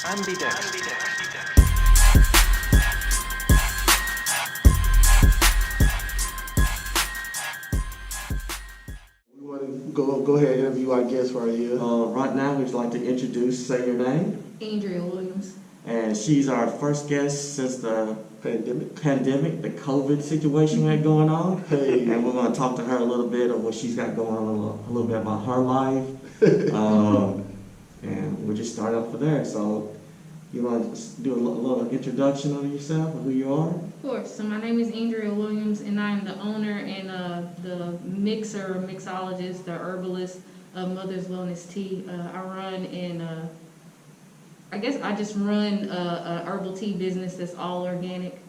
Ambidextrous. We want to go ahead and interview our guest right here. Right now, we'd like to introduce, say your name. Andrea Williams. And she's our first guest since the Pandemic. the COVID situation we had going on. Hey. And we're going to talk to her a little bit of what she's got going on, a little bit about her life. And we'll just start off from there. So, you want to do a little introduction of yourself and who you are? Of course. So my name is Andrea Williams, and I am the owner and the mixologist, the herbalist of Mother's Wellness Tea. I run and I just run a herbal tea business that's all organic.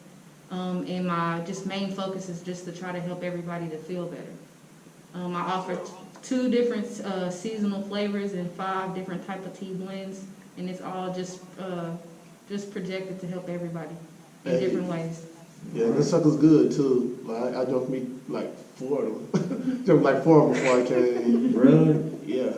And my main focus is just to try to help everybody to feel better. I offer 2 different seasonal flavors and 5 different type of tea blends, and it's all just projected to help everybody in different ways. Yeah, this sucker's good too. Like, I drunk me like 4 of them. Drunk like 4 of them before I came. Really? Yeah.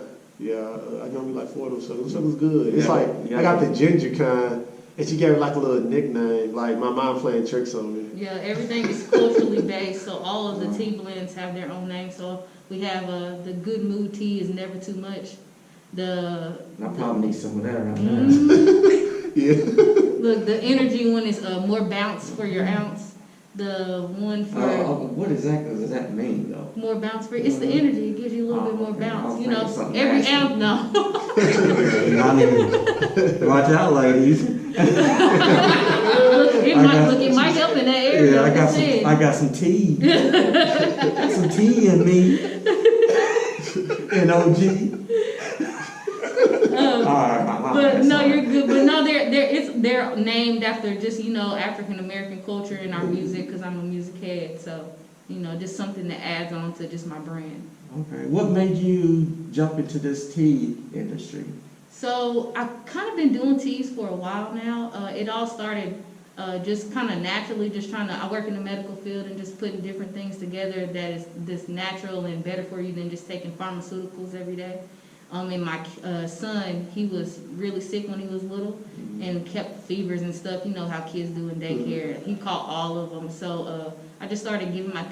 I drunk me like 4 of them. So this sucker's good. It's Yeah, like yeah. I got the ginger kind, and she gave it like a little nickname. Like my mom playing tricks on me. Yeah, everything is culturally based, so all of the tea blends have their own name. So we have the Good Mood Tea is never too much. I probably need some of that right now. Yeah. Look, the energy one is more bounce for your ounce. The one for What exactly does that mean, though? more bounce for it's the energy. It gives you a little bit more Okay. bounce. I You was know, thinking every something ounce. No. I mean, watch out, ladies. It might help in that area. Yeah, I'm I got some tea. Some tea in me. NOG. But no, you're good. But no, they're named after just African American culture and our music because I'm a music head. So just something that adds on to just my brand. Okay. What made you jump into this tea industry? So I've kind of been doing teas for a while now. It all started just kind of naturally, I work in the medical field and just putting different things together that is this natural and better for you than just taking pharmaceuticals every day. And my son, he was really sick when he was little and kept fevers and stuff. You know how kids do in daycare. He caught all of them. So I just started giving my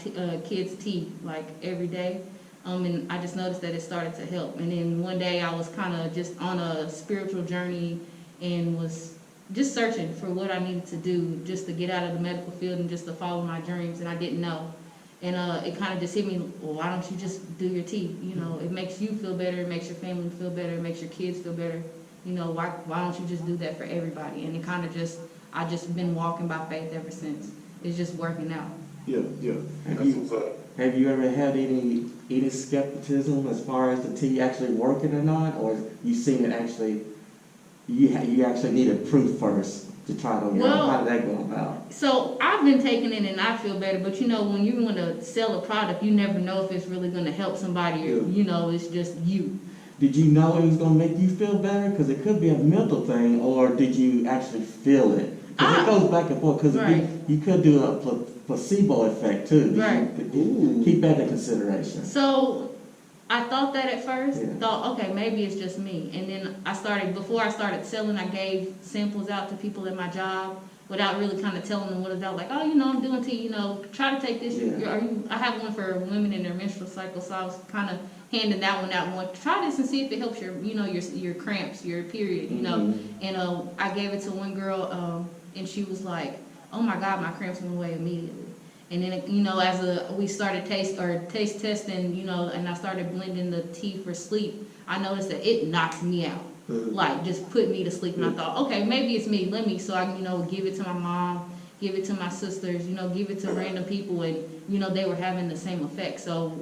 kids tea like every day. And I just noticed that it started to help. And then one day I was kind of just on a spiritual journey and was just searching for what I needed to do just to get out of the medical field and just to follow my dreams. And I didn't know. And it kind of just hit me, well, why don't you just do your tea? It makes you feel better. It makes your family feel better. It makes your kids feel better. Why don't you just do that for everybody? And it kind of I just been walking by faith ever since. It's just working out. Yeah. Have you ever had any skepticism as far as the tea actually working or not, or you seen it actually? You actually needed proof first to try it on your own. How did that go about? So I've been taking it and I feel better, but when you want to sell a product, you never know if it's really going to help somebody or it's just you. Did you know it was going to make you feel better? Because it could be a mental thing, or did you actually feel it? Because it goes back and forth. Because you could do a placebo effect too. Keep that in consideration. So I thought that at first. Thought, okay, maybe it's just me. And then before I started selling, I gave samples out to people at my job without really kind of telling them what it's out. Like, I'm doing tea. Try to take this. I have one for women in their menstrual cycle, so I was kind of handing that one out. Going, try this and see if it helps your cramps, your period. And I gave it to one girl, and she was like, "Oh my God, my cramps went away immediately." And then, as we started taste testing, and I started blending the tea for sleep, I noticed that it knocked me out. Like, just put me to sleep. And I thought, okay, maybe it's me. So I, give it to my mom, give it to my sisters, give it to random people. And, they were having the same effect. So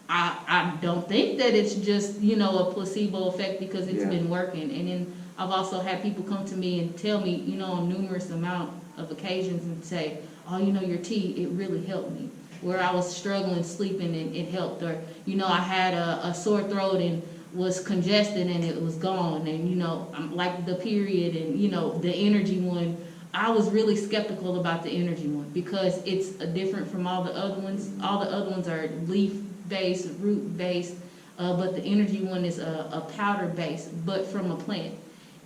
I don't think that it's just, a placebo effect because it's been working. And then I've also had people come to me and tell me, on numerous amount of occasions and say, oh, your tea, it really helped me. Where I was struggling sleeping and it helped. Or, I had a sore throat and was congested and it was gone. And, I'm like the period and, the energy one. I was really skeptical about the energy one because it's different from all the other ones. All the other ones are leaf-based, root-based, but the energy one is a powder-based, but from a plant.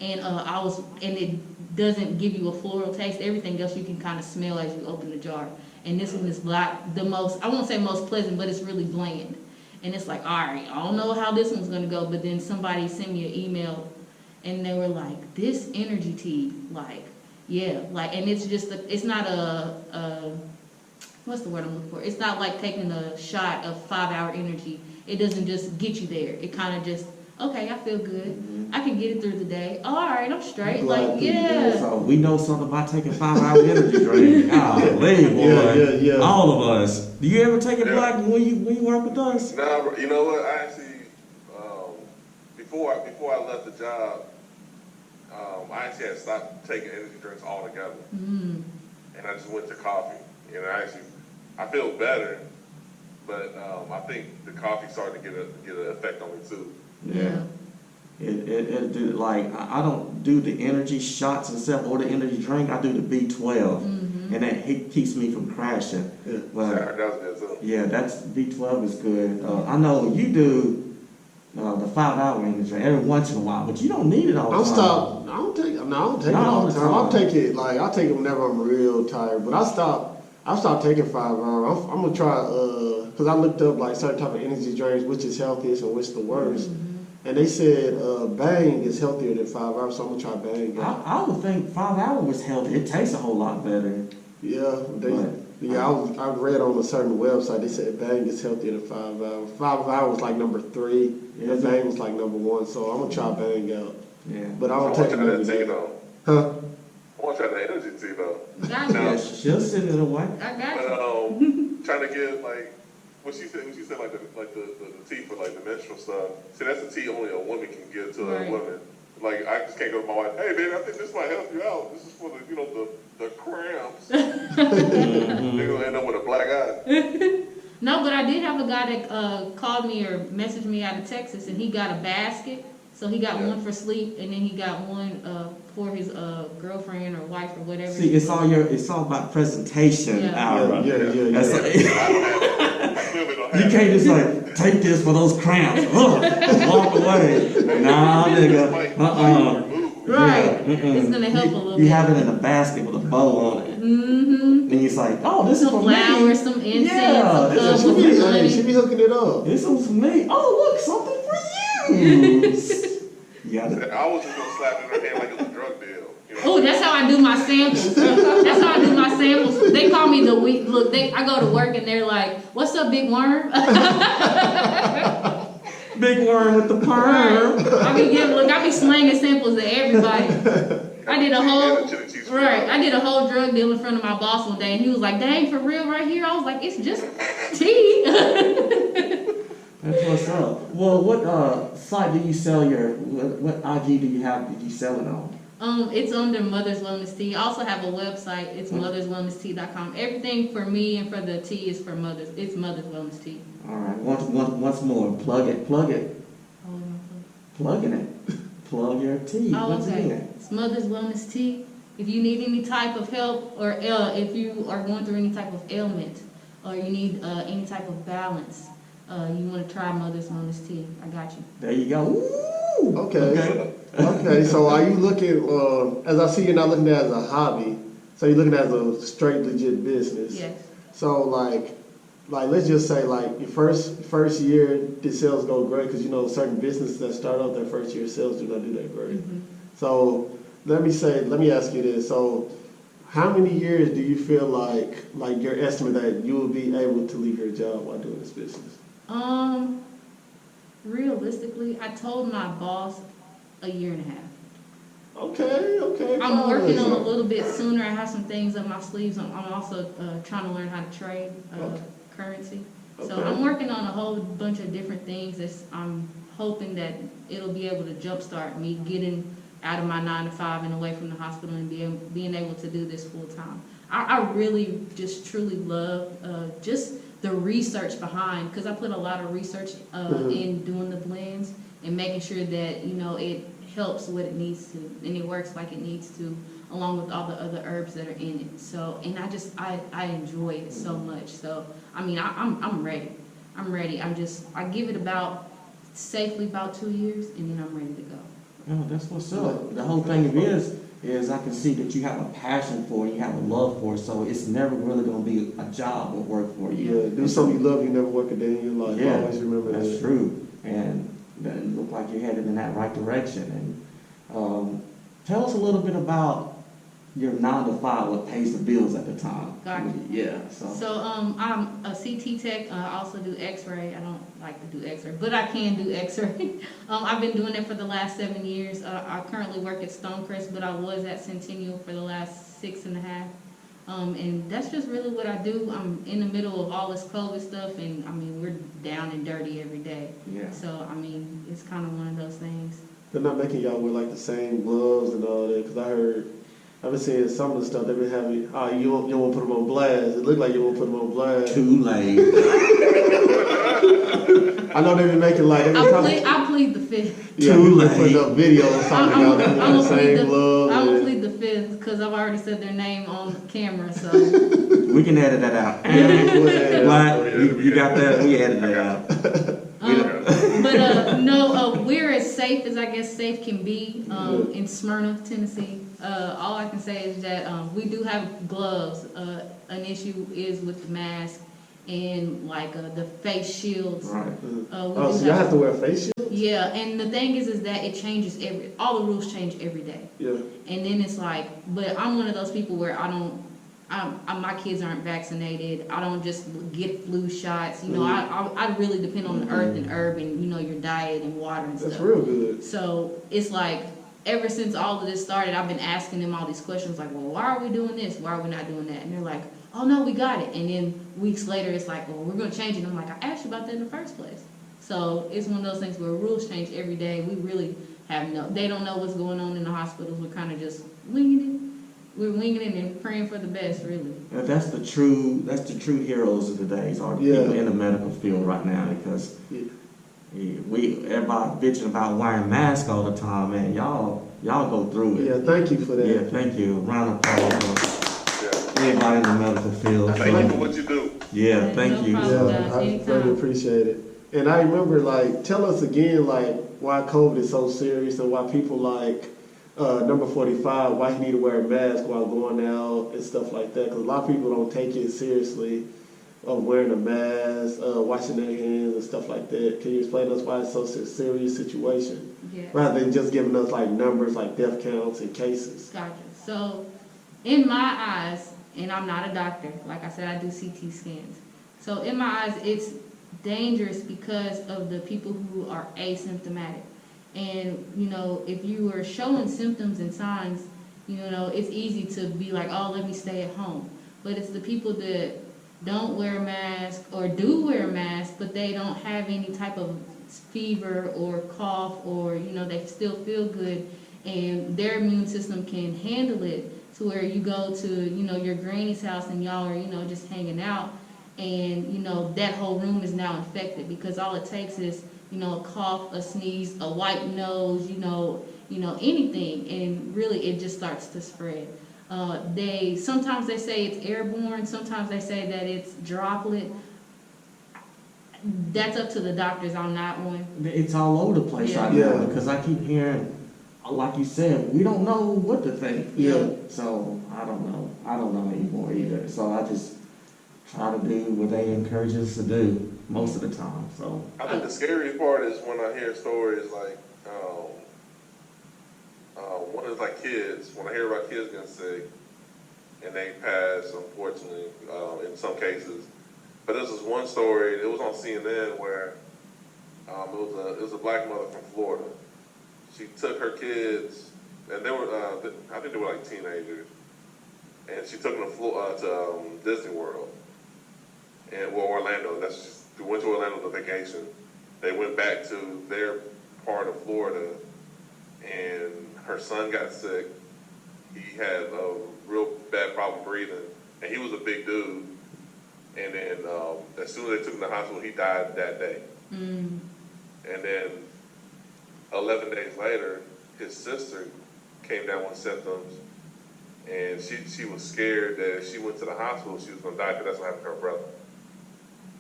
and it doesn't give you a floral taste. Everything else you can kind of smell as you open the jar. And this one is black, the most, I won't say most pleasant, but it's really bland. And it's like, all right, I don't know how this one's gonna go, but then somebody sent me an email and they were like, this energy tea, like, yeah, like, and it's just, it's not what's the word I'm looking for? It's not like taking a shot of 5-hour energy. It doesn't just get you there. It kind of just, okay, I feel good. I can get it through the day. Oh, all right, I'm straight. Like, yeah. So we know something about taking 5-hour energy drink. Golly, boy. Yeah. All of us. Do you ever take it black when you work with us? No, you know what? I actually, before I left the job, I actually had stopped taking energy drinks altogether, and I just went to coffee. And I feel better, but I think the coffee started to get an effect on me too. Yeah. It do, like, I don't do the energy shots and stuff or the energy drink. I do the B12, and that keeps me from crashing. Yeah. But, That's good too. yeah, that's B12 is good. I know you do the 5-hour energy every once in a while, but you don't need it all the time. I don't take it all the time. I'll take it whenever I'm real tired. But I stopped taking 5 hours. I'm gonna try because I looked up like certain type of energy drinks, which is healthiest and which is the worst. And they said Bang is healthier than 5 hours, so I'm gonna try Bang. I would think 5 hours was healthy. It tastes a whole lot better. I read on a certain website they said Bang is healthier than 5 hours. 5 hours was like number 3, and Bang was like number 1. So I'm gonna try Bang out. Yeah. But I don't take it every day. Huh? I want to try the energy tea though. Yeah, she'll send it away. I got you. But trying to get like what she said like the tea for like the menstrual stuff. See, that's the tea only a woman can give to a woman. Like I just can't go to my wife. Hey, baby, I think this might help you out. This is for the cramps. They're gonna end up with a black eye. No, but I did have a guy that called me or messaged me out of Texas, and he got a basket. So he got one for sleep, and then he got one for his girlfriend or wife or whatever. See, it's all about presentation, Ira. Yeah. You can't just like take this for those cramps. Walk away. Nah, nigga. Right. It's gonna help a little bit. You have it in a basket with a bow on it. And it's like, oh, this is for me. Some flowers, some incense, Yeah, some She honey. be hooking it up. This one's for me. Oh, look, something for you. I was just gonna slap it in her hand like it was a drug deal. You know? Oh, that's how I do my samples. That's how I do my samples. They call me the week. Look, I go to work and they're like, "What's up, big worm?" Big worm with the perm. I be slanging samples to everybody. I did a whole drug deal in front of my boss one day, and he was like, "Dang, for real, right here?" I was like, "It's just tea." That's what's up. Well, what site do you sell what IG do you have that you sell it on? It's under Mother's Wellness Tea. I also have a website. It's motherswellnesstea.com. Everything for me and for the tea is for Mother's. It's Mother's Wellness Tea. All right. Once more. Plug it. Oh, Plugging it. Plug your tea. Oh, Once okay. again. It's Mother's Wellness Tea. If you need any type of help, or if you are going through any type of ailment, or you need any type of balance, you want to try Mother's Wellness Tea, I got you. There you go. Woo! Okay. So are you looking? As I see, you're not looking at it as a hobby. So you're looking at it as a straight, legit business. Yes. So like let's just say like your first year, did sales go great? Because certain businesses that start out their first year sales do not do that great. So let me ask you this. So how many years do you feel like your estimate that you will be able to leave your job while doing this business? Realistically, I told my boss a year and a half. Okay. I'm working on a little bit sooner. I have some things up my sleeves. I'm also trying to learn how to trade currency. So Okay. I'm working on a whole bunch of different things. I'm hoping that it'll be able to jumpstart me getting out of my 9 to 5 and away from the hospital and being able to do this full time. I really just truly love just the research behind, because I put a lot of research in doing the blends and making sure that it helps what it needs to and it works like it needs to, along with all the other herbs that are in it. So, and I enjoy it so much. So I mean, I'm ready. I give it safely about 2 years, and then I'm ready to go. Oh, that's what's up. The whole thing is I can see that you have a passion for it, you have a love for it, so it's never really gonna be a job or work for you. Yeah, do something you love, you never work a day in your life. Yeah, Always remember that's that. true. And it looked like you're headed in that right direction. And tell us a little bit about your 9 to 5, what pays the bills at the time. Gotcha. Yeah, So I'm a CT tech. I also do X-ray. I don't like to do X-ray, but I can do X-ray. I've been doing it for the last 7 years. I currently work at Stonecrest, but I was at Centennial for the last 6.5. And that's just really what I do. I'm in the middle of all this COVID stuff, and I mean, we're down and dirty every day. Yeah. So I mean, it's kind of one of those things. They're not making y'all wear like the same gloves and all that, because I've been seeing some of the stuff they've been having. You don't want to put them on blast. It looked like you want to put them on blast. Too late. I know they've been making like every time. I plead the fifth. Yeah, Too we been putting late. up videos talking about them wearing the same gloves. I'm gonna and- plead the fifth because I've already said their name on camera. So. We can edit that out. Yeah. But you got that? We edited it out. We're as safe as I guess safe can be in Smyrna, Tennessee. All I can say is that we do have gloves. An issue is with the mask and like the face shields. Right. So y'all have to wear a face shield? Yeah, and the thing is that it changes all the rules change every day. Yeah. And then it's like, but I'm one of those people where my kids aren't vaccinated. I don't just get flu shots. You know, I really depend on the earth and herb and, you know, your diet and water and stuff. That's real good. So it's like, ever since all of this started, I've been asking them all these questions like, well, why are we doing this? Why are we not doing that? And they're like, oh no, we got it. And then weeks later, it's like, well, we're going to change it. And I'm like, I asked you about that in the first place. So it's one of those things where rules change every day. We really they don't know what's going on in the hospitals. We're kind of just winging it. We're winging it and praying for the best, really. That's the true heroes of the days are the people in the medical field right now, because everybody bitching about wearing masks all the time, man. Y'all go through it. Yeah, thank you for that. Yeah, thank you. Round of applause for everybody in the medical field. Thank you for what you do. Yeah, thank you. problem. Yeah, I Anytime. really appreciate it. And I remember, like, tell us again, like, why COVID is so serious and why people like number 45, why you need to wear a mask while going out and stuff like that. Because a lot of people don't take it seriously of wearing a mask, washing their hands and stuff like that. Can you explain to us why it's such a serious situation? Yeah. Rather than just giving us, like, numbers like death counts and cases. Gotcha. So, in my eyes, and I'm not a doctor, like I said, I do CT scans. So, in my eyes, it's dangerous because of the people who are asymptomatic. And, you know, if you are showing symptoms and signs, you know, it's easy to be like, oh, let me stay at home. But it's the people that don't wear a mask or do wear a mask, but they don't have any type of fever or cough or, you know, they still feel good and their immune system can handle it to where you go to, you know, your granny's house and y'all are, you know, just hanging out and, you know, that whole room is now infected because all it takes is, you know, a cough, a sneeze, a white nose, you know, anything, and really it just starts to spread. Sometimes they say it's airborne, sometimes they say that it's droplet. That's up to the doctors. I'm not one. It's all over the place right now because I keep hearing, like you said, we don't know what to think. Yeah. So I don't know anymore either. So I just try to do what they encourage us to do most of the time. So I think the scary part is when I hear stories like, one is like kids, when I hear about kids getting sick and they pass, unfortunately, in some cases. But this is one story, it was on CNN where it was a black mother from Florida. She took her kids, and they were, I think they were like teenagers, and she took them to Disney World. Orlando. They went to Orlando to vacation. They went back to their part of Florida, and her son got sick. He had a real bad problem breathing, and he was a big dude. And then as soon as they took him to the hospital, he died that day. Mm. And then 11 days later, his sister came down with symptoms, and she was scared that if she went to the hospital, she was going to die because that's what happened to her brother.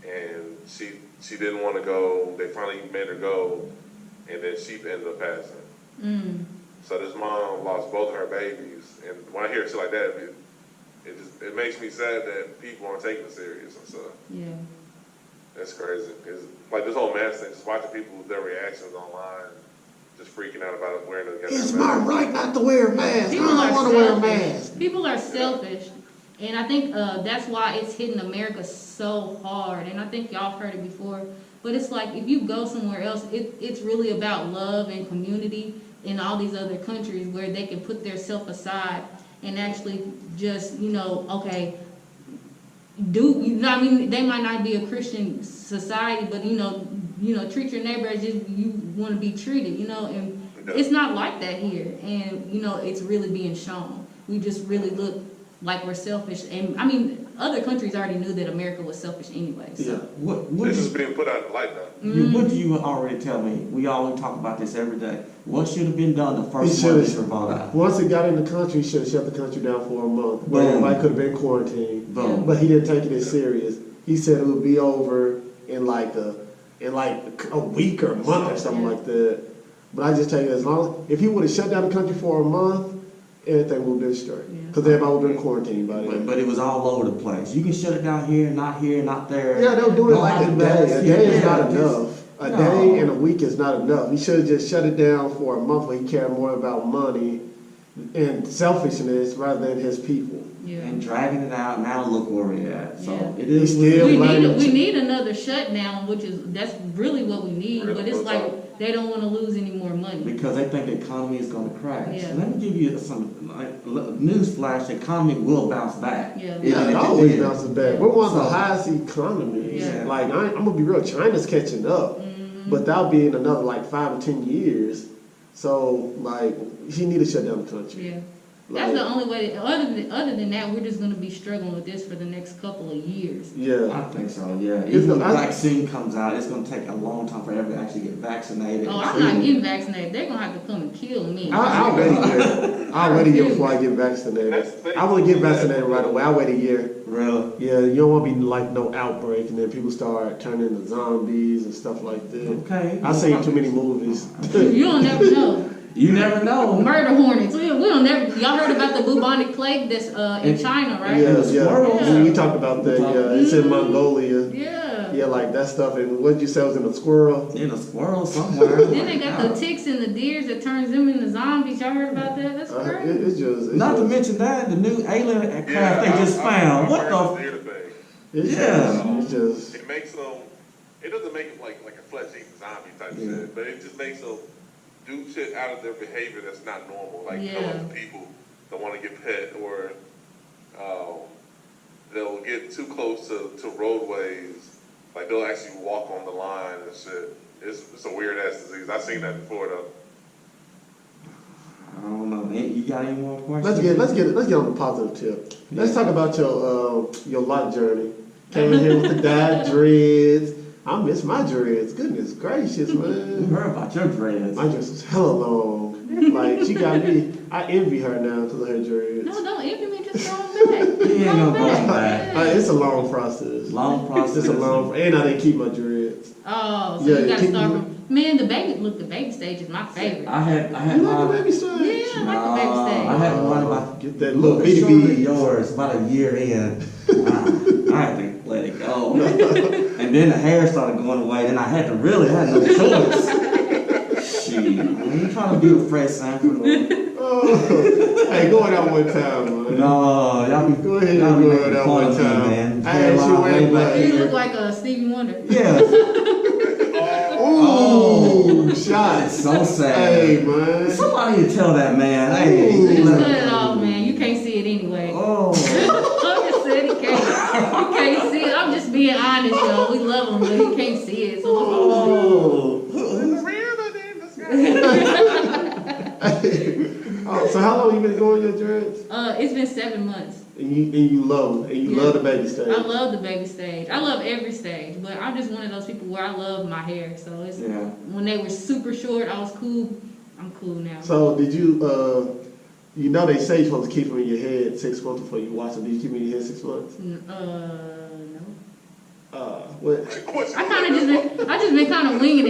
And she didn't want to go. They finally made her go, and then she ended up passing. So this mom lost both of her babies, and when I hear shit like that, it makes me sad that people aren't taking it serious and stuff. Yeah. That's crazy. It's like this whole mask thing, just watching people, their reactions online, just freaking out about wearing it. It's my right not to wear a mask. People I are don't want to wear a selfish. mask. People are selfish, and I think that's why it's hitting America so hard. And I think y'all have heard it before, but it's like if you go somewhere else, it's really about love and community in all these other countries where they can put their self aside and actually just, okay, I mean, they might not be a Christian society, but treat your neighbor as you want to be treated, and it's not like that here, and it's really being shown. We just really look like we're selfish, and I mean, other countries already knew that America was selfish anyway. So. Yeah. What This is being put out in the light now. What do you already tell me? We always talk about this every day. What should have been done the He first month this should were brought out? Once it got in the country, he should have shut the country down for a month. Where Boom. everybody could have been quarantined. Boom. But he didn't take it as serious. He said it would be over in like a week or a month or something like that. But I just tell you, if he would have shut down the country for a month, everything would have been straight. Because everybody would have been quarantined by then. But it was all over the place. You can shut it down here, not there. Yeah, they were doing it like a day. A day is not enough. A No. day and a week is not enough. He should have just shut it down for a month where he cared more about money and selfishness rather than his people. Yeah. And dragging it out, now look where we're at. So Yeah. it is He's what it still is. We need another shutdown, that's really what we need. But it's like they don't want to lose any more money. Because they think the economy is going to crash. Yeah. And let me give you some news flash. The economy will bounce back. Yeah. Even if It it always did. bounces back. We're one of the So- highest economies. Yeah. Like, I'm going to be real, China's catching up. But that'll be in another, 5 or 10 years. So, he need to shut down the country. Yeah. That's the only way. Other than that, we're just going to be struggling with this for the next couple of years. Yeah. I think so, yeah. It's Even when the- the vaccine comes out, it's going to take a long time for everybody to actually get vaccinated. Oh, I'm not getting vaccinated. They're going to have to come and kill me. I'll wait a year. I'll wait a year before I get vaccinated. I want to get vaccinated right away. I'll wait a year. Really? Yeah, you don't want to be no outbreak and then people start turning into zombies and stuff like that. Okay. I've seen too many movies. You don't never know. You never know. Murder hornets. We don't never. Y'all heard about the bubonic plague that's in China, right? Yeah, the squirrels. yeah. We talked about that. Yeah, it's in Mongolia. Yeah. Yeah, like that stuff. And what did you say was in a squirrel? In a squirrel somewhere. Then they got the ticks and the deers that turns them into zombies. Y'all heard about that? That's crazy. It's just. Not to mention that, the new alien craft they just found. What the? It's Yeah. It's just. It makes them. It doesn't make them like a flesh-eating zombie type shit, but it just makes them do shit out of their behavior that's not normal, like killing people that want to get pet, or they'll get too close to roadways, like they'll actually walk on the line and shit. It's a weird ass disease. I've seen that before though. I don't know. You got any more questions? Let's get on the positive tip. Let's talk about your life journey. Came in here with the dyed dreads. I miss my dreads. Goodness gracious, We man. heard about your dreads. My dress was hella long. Like, she got me. I envy her now because of her dreads. No, don't envy me. Just throw them back. He ain't Throw 'em gonna go back. Yeah. It's a long process. Long process. It's a long, and I didn't keep my dreads. Oh, so Yeah, you got to keep- start from. Man, the baby stage is my favorite. I had You like the my. baby stage? Yeah, I like the baby stage. I had one about Get that little look bitty shorter than bead. yours about a year in. I had to let it go. And then the hair started going away, and I had no choice. Shit, I ain't trying to be a fresh sample. Oh, hey, go it out one time, man. No, y'all be Go ahead y'all and be go making it out fun one of me, time. man. Hey, she Hairline wearing way black. back You here. look like Stevie Wonder. Yeah. Ooh, shots. So sad. Hey, man. Somebody tell that man. Hey, Ooh. Just let cut him- it off, man. You can't see it anyway. Oh. I'm just saying you can't see it. I'm just being honest, y'all. We love him, but he can't see it. So Oh. Oh, so how long you been going your dreads? it's been 7 months. And you love them, and you love the baby stage. I love the baby stage. I love every stage, but I'm just one of those people where I love my hair. So it's when they were super short, I was cool. I'm cool now. So did you, they say you're supposed to keep them in your head 6 months before you wash them. Did you keep them in your head 6 months? No. What? I just been kind of winging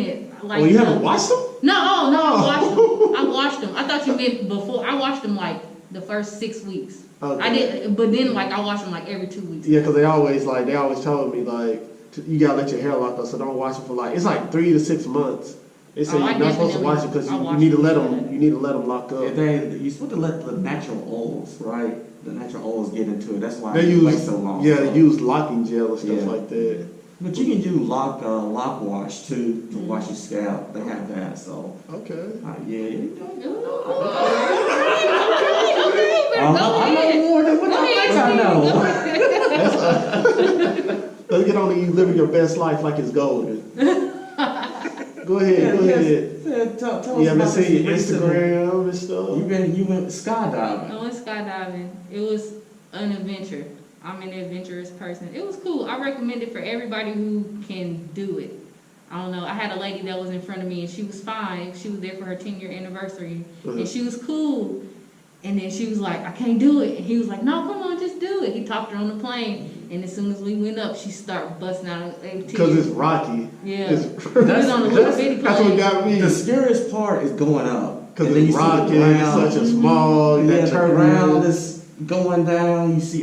it. Like, Oh, you haven't washed them? I watched them. I thought you meant before. I watched them like the first 6 weeks. Okay. I did, but then like I watched them like every 2 weeks. Yeah, because they always told me like you gotta let your hair lock up, so don't watch it for like it's like 3 to 6 months. They say you're not supposed to watch it because you need to let them lock up. You're supposed to let the natural oils, right? The natural oils get into it. That's why They it wait use so long. they use locking gel and stuff Yeah. like that. But you can do lock wash too to wash your scalp. They have that, so Okay. yeah. Go I know ahead. more than what Go I ahead, think I Steve. know. Let's get on to you living your best life like it's golden. Go ahead. Tell us You about haven't seen your this recent- Instagram and stuff. You went skydiving. I went skydiving. It was an adventure. I'm an adventurous person. It was cool. I recommend it for everybody who can do it. I don't know. I had a lady that was in front of me and she was fine. She was there for her 10-year anniversary and she was cool. And then she was like, I can't do it. And he was like, no, come on, just do it. He talked her on the plane. And as soon as we went up, she started busting out tears. Because it's rocky. Yeah. It's, That's on a little bitty that's what plane. got me. The scariest part is going up. Because And then you it's see the rocky, ground. it's such a small, Yeah, that the ground turbulence. is going down. You see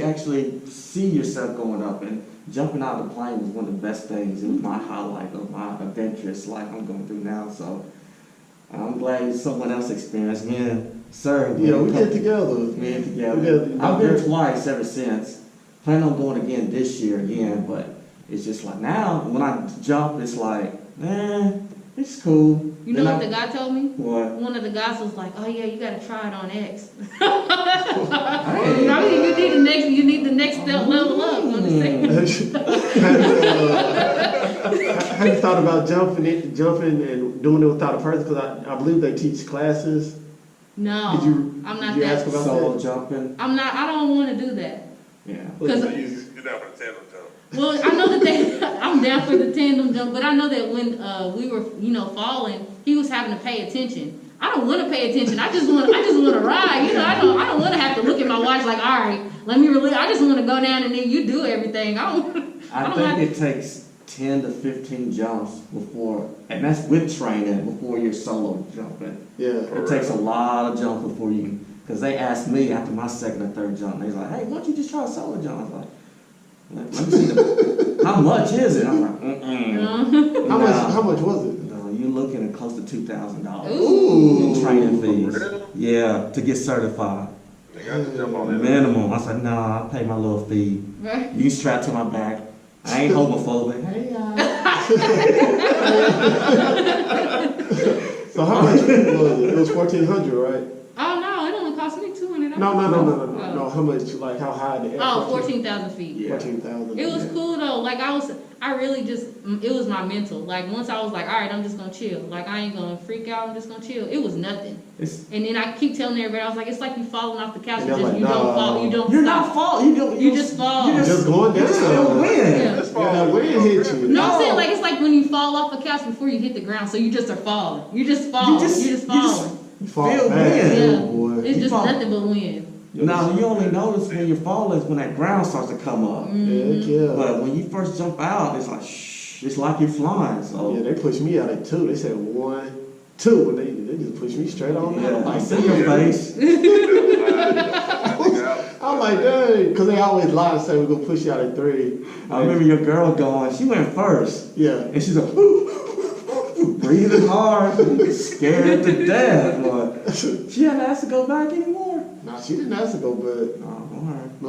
yourself going up, and jumping out of the plane was one of the best things. It was my highlight of my adventurous life I'm going through now. So I'm glad someone else experienced me. And sir, Yeah, we did it together. We did together. We did- I've been twice ever since. Plan on going again this year again, but it's just like now when I jump, it's like, it's cool. You know Then what the guy told me? What? One of the guys was like, "Oh yeah, you gotta try it on X." You need the next step level up. On the second. Have you thought about jumping and doing it without a person? Because I believe they teach classes. No, Did you I'm not did you that. ask about Solo that? jumping. I'm not. I don't want to do that. Yeah. Because You're down for the tandem jump. well, I know that I'm down for the tandem jump, but I know that when we were, falling, he was having to pay attention. I don't want to pay attention. I just want to ride. I don't want to have to look at my watch like, all right, let me release. I just want to go down and then you do everything. I think it takes 10 to 15 jumps before, and that's with training before you're solo jumping. Yeah. It takes a lot of jumps before you, because they asked me after my second or third jump, they was like, hey, why don't you just try a solo jump? I was like, let me see how much is it? I'm like, How much was it? No, you're looking at close to $2,000 Ooh. in training fees. Really? Yeah, to get certified. They got to jump on that. Minimum. I said, nah, I pay my little fee. Right. You strap to my back. I ain't homophobic. Hey, So how much was it? It was $1,400, right? Oh no, it only cost me $200. No. How much? Like how high the air? Oh, 14,000 feet. Yeah. 14,000. It was cool though. Like I really just, it was my mental. Like once I was like, all right, I'm just gonna chill. Like I ain't gonna freak out. I'm just gonna chill. It was nothing. And then I keep telling everybody, I was like, it's like you falling off the couch. And You they're just, like, you don't "No." fall. You don't You're stop. not falling. You just fall. You're Just going down. You still win. Yeah. That's Yeah, that wind hit you. No, I'm saying like it's like when you fall off a couch before you hit the ground. So you just are falling. You just fall. You just falling. You fall Feel fast, wind. Yeah. boy. It's You just fall. nothing but wind. Now, you only notice when you're falling is when that ground starts to come up. Heck yeah. But when you first jump out, it's like, shh, it's like you're flying. So, Yeah, they pushed me out at 2. They said 1, 2, and they just pushed me straight on down. I'm I like, see your face. I'm like, dang, because they always lie and say we're gonna push you out at 3. I remember your girl going, she went first. Yeah. And she's like, breathing hard, scared to death. But she hadn't asked to go back anymore. Nah, she didn't ask to go, but Oh, all right.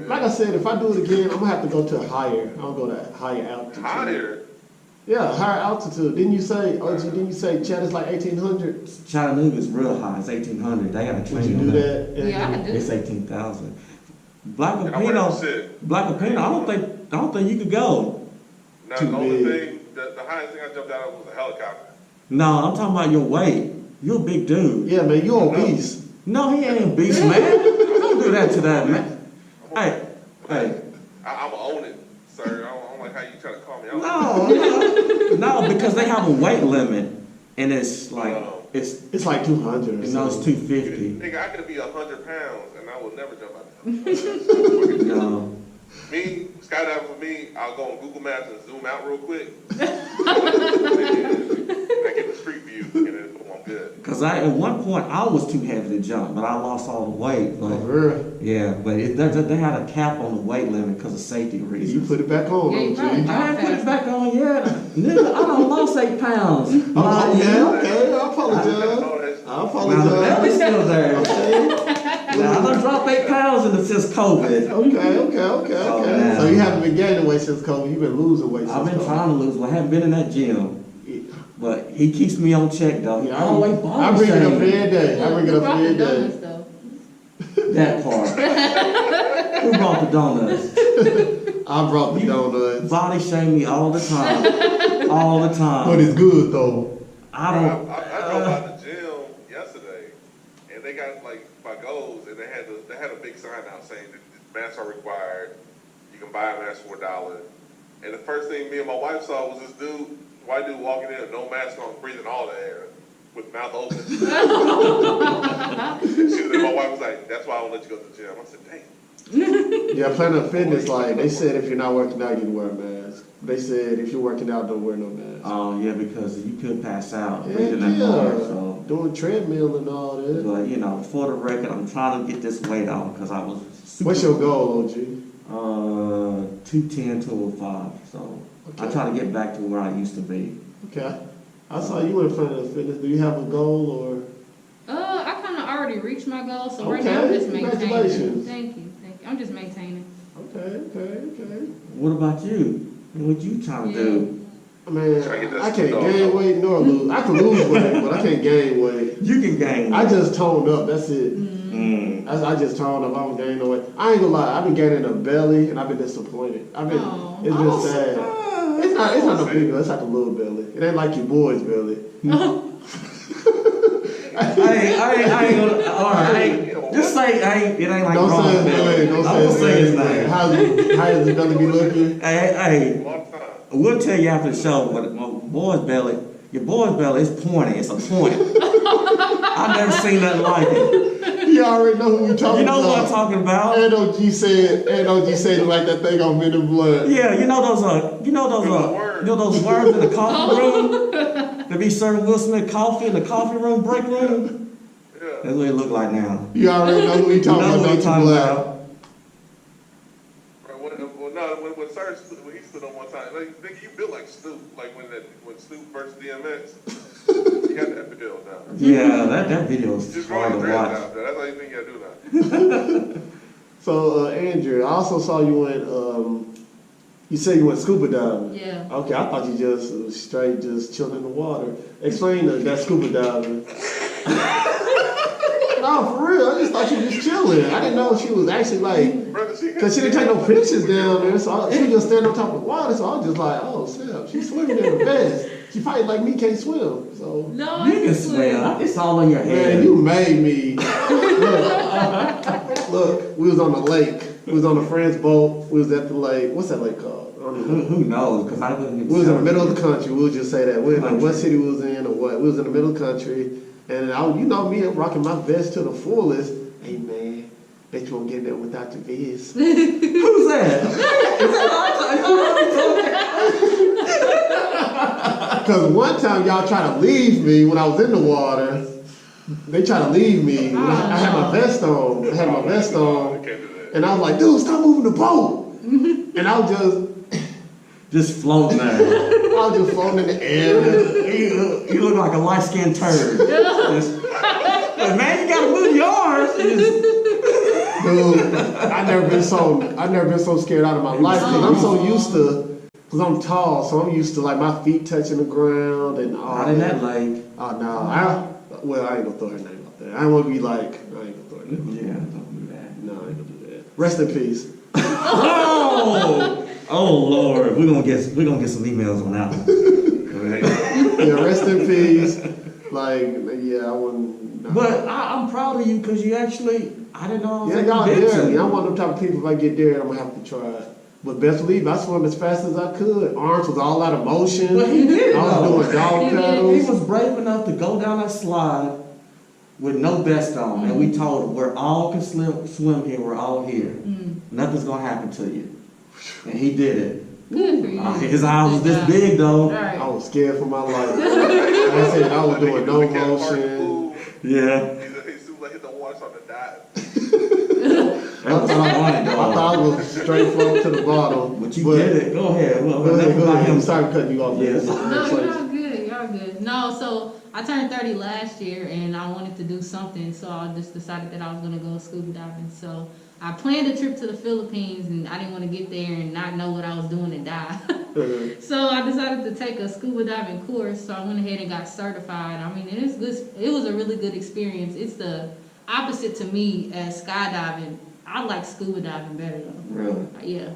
like I said, if I do it again, I'm gonna have to go to a higher. I'll go to higher altitude. Higher. Yeah, higher altitude. Didn't you say? Didn't you say Chatter's like 1,800? Chattanooga's real high. It's 1,800. They got to Would train you on do that. that? Yeah, I could do It's it. 18,000. Black And I wanted to Capino, sit. Black Capino. I don't think you could go. Now, Too the only big. thing, the highest thing I jumped out of was a helicopter. No, I'm talking about your weight. You're a big dude. Yeah, man, you obese. No, he ain't a beast, man. Don't do that to that man. Hey. I'm gonna own it, sir. I don't like how you try to call me out. No, because they have a weight limit, and it's like it's It's like 200 or it's something. 250. Nigga, I could be 100 pounds and I will never jump out of No, Me, skydiving for me, I'll go on Google Maps and zoom out real quick. I get the street view and then good. Cause at one point I was too heavy to jump, but I lost all the weight. But yeah, but they had a cap on the weight limit because of safety reasons. You put it back on, Yeah, you probably OG. I ain't put it back on yet. Nigga, I done lost 8 pounds. Okay, I apologize. I Now the apologize. belly's still there. Okay, Now I done dropped 8 pounds since COVID. okay. So you haven't been gaining weight since COVID. You've been losing weight since I've been COVID. trying to lose weight. I haven't been in that gym. But he keeps me on check though. He always I body bring it up shaming. every day. I bring it up every day. That part. Who brought the donuts? I brought the donuts. Body shame me all the time. All the time. But it's good though. I don't. I drove by the gym yesterday, and they got like my goals, and they had a big sign out saying that masks are required. You can buy a mask for $1. And the first thing me and my wife saw was this white dude walking in, no mask on, breathing all the air with mouth open. And my wife was like, "That's why I won't let you go to the gym." I said, "Dang." Yeah, Planet Fitness, like, they said if you're not working out, you can wear a mask. They said if you're working out, don't wear no mask. Oh yeah, because you could pass out breathing that hard. So, doing treadmill and all that. but you know, for the record, I'm trying to get this weight off because I was. What's your goal, OG? 210, 205. So I try to get back to where I used to be. Okay. I saw you in Planet Fitness. Do you have a goal or? I kind of already reached my goal, so right Okay, now I'm just maintaining. congratulations. Thank you. I'm just maintaining. Okay. What about you? What you trying to do? Man, Try to get that I can't dog gain out. weight nor lose. I can lose weight, but I can't gain weight. You can gain. I just toned up. That's it. Mm. I just toned up. I don't gain no weight. I ain't gonna lie. I've been gaining a belly, and I've been disappointed. It's been sad. It's not no big belly. It's like a little belly. It ain't like your boy's belly. I ain't gonna. All right, just say it ain't like Don't Ron say his belly. name. Don't I'm gonna say his name. name. How is his belly be looking? Hey, Long time. we'll tell you after the show. But my boy's belly, your boy's belly is pointy. It's a point. I've never seen nothing like it. You already know who we talking about. You know what I'm talking about? And OG said it like that thing on Men in Blood. Yeah, you know those worms in the coffee room. They be serving Will Smith coffee in the coffee room, break room. Yeah. That's what it look like now. You already know who we You talking know about. what I'm Don't talking you lie. about? When Sir stood, when he stood on one time, like, nigga, you built like Snoop, like when Snoop versus DMX. You got that build now. Yeah, that video is Just hard growing to dreads watch. out there. That's all you think you gotta do now. So, Andrew, I also saw you went, you said you went scuba diving. Yeah. Okay, I thought you just straight just chilling in the water. Explain that scuba diving. No, for real. I just thought you was just chilling. I didn't know she was actually like, Brother, because she didn't take no pictures down there, so she was just standing on top of the water, so I was just like, oh, snap, she's swimming in the best. She probably like me can't swim, so. No, You can swim. It's all in your head. Man, you made me. Look, we was on the lake. We was on a friend's boat. We was at the lake. What's that lake called? I don't even know. Who knows? Because I couldn't get We was in the middle of the country. We'll just say that. We didn't know what city we was in or what. We was in the middle of the country. And you know me, I'm rocking my vest to the fullest. Hey, man, bet you won't get in there without your vest. Who's that? Because one time y'all tried to leave me when I was in the water. They tried to leave me. I had my vest on. You can't do that. And I was like, dude, stop moving the boat. And I was Just floating there. floating in the air. You look like a light-skinned turd. But man, you gotta move your arms. Dude, I've never been so scared out of my life because I'm so used to, because I'm tall, so I'm used to like my feet touching the ground and all Not in that lake. Oh no, I ain't gonna throw her name out there. I don't want to be like, I ain't gonna throw her name out there. Yeah, don't do that. No, I ain't gonna do that. Rest in peace. Oh Lord, we're gonna get some emails on that one. Yeah, rest in peace. Like, yeah, I wouldn't. No. But I'm proud of you because you actually, I didn't know I was Yeah, y'all big dare me. to. I'm one of them type of people, if I get dared, I'm gonna have to try it. But best believe I swam as fast as I could. Arms was all out of motion. But he did it, I was though. doing dog He paddles. was brave enough to go down that slide with no vest on, and we told him we're all can swim here. We're all here. Nothing's gonna happen to you, and he did it. Good for you. His eyes was this Good job. big though. Right. I was scared for my life. I said I was doing no motion. Yeah. He seemed like hit the water, started to die. That was funny I thought I though. was straight from to the bottom. But you did it. Go ahead. Well, Go ahead, enough go about ahead. him. I'm sorry for cutting you off. Yes. No, y'all good. Y'all good. No, so I turned 30 last year, and I wanted to do something, so I just decided that I was gonna go scuba diving. So I planned a trip to the Philippines, and I didn't want to get there and not know what I was doing and die. So I decided to take a scuba diving course. So I went ahead and got certified. I mean, it's good. It was a really good experience. It's the opposite to me as skydiving. I like scuba diving better though. Really? Yeah.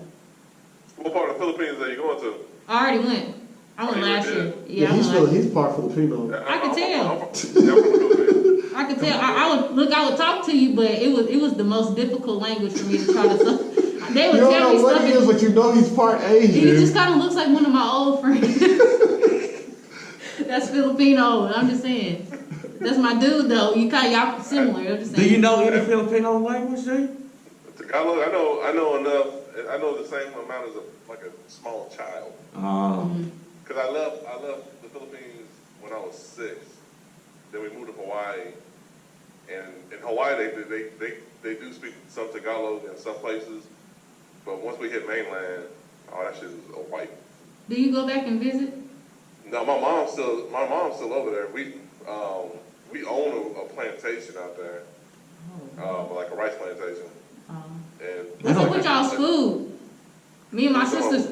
What part of the Philippines are you going to? I already went. I went Oh, you last went year. there? Yeah, I went last year. He's part Filipino. I can tell. I'm from the Philippines. I could tell. I would talk to you, but it was the most difficult language for me to try to. They You would don't tell me know what stuff. he is, but you know he's part He just Asian. kind of looks like one of my old friends. That's Filipino. I'm just saying. That's my dude, though. Y'all similar. I'm just Do saying. you know any Filipino language, Jay? Tagalog, I know enough. I know the same amount as like a small child. Cause I left the Philippines when I was 6. Then we moved to Hawaii, and in Hawaii they do speak some Tagalog in some places, but once we hit mainland, oh, that shit is a white. Do you go back and visit? No, my mom's still over there. We own a plantation out there, like a rice plantation. And What's up with y'all's food? Me and my sisters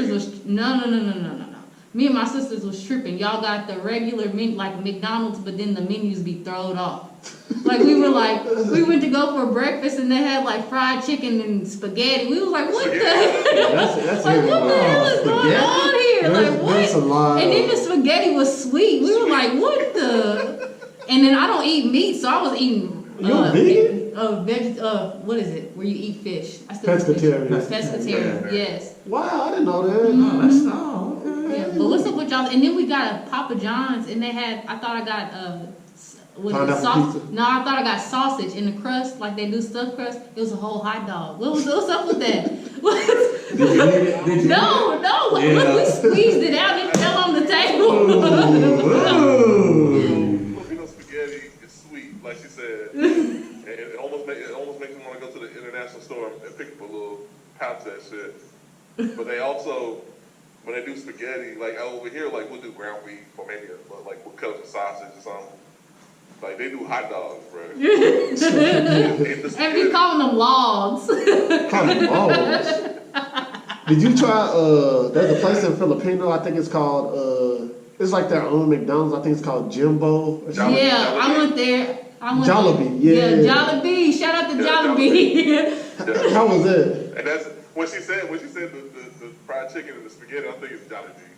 was no. Me and my sisters was tripping. Y'all got the regular like McDonald's, but then the menus be thrown off. Like we went to go for breakfast and they had like fried chicken and spaghetti. We was like, what the hell? That's Like what the hell is going on here? Like what? That's a lot. And then the spaghetti was sweet. We were like, what the? And then I don't eat meat, so I was eating. You vegan? What is it? Where you eat fish? I still eat fish. Pescatarian. Pescatarian, yes. Wow, I didn't know that. No, that's not. Okay. Yeah, but what's up with y'all? And then we got a Papa John's, and they had. I thought I got was it Pineapple sauce? pizza? No, I thought I got sausage in the crust, like they do stuffed crust. It was a whole hot dog. What's up with that? Did you eat it? Did you No. Yeah. Look, we squeezed it out and it fell on the table. Filipino spaghetti is sweet, like she said, and it almost makes me want to go to the international store and pick up a little pouch of that shit. But they also, when they do spaghetti, like over here, like we'll do ground beef or maybe like we'll cut up a sausage or something. Like they do hot dogs, bro. And we calling them logs. Come on. Did you try, there's a place in Filipino, I think it's called, it's like their own McDonald's, I think it's called Jimbo. Or something. Yeah, I went there. Jollibee, yeah. Jollibee. Shout out to Jollibee. How was it? And that's when she said the fried chicken and the spaghetti, I'm thinking Jollibee.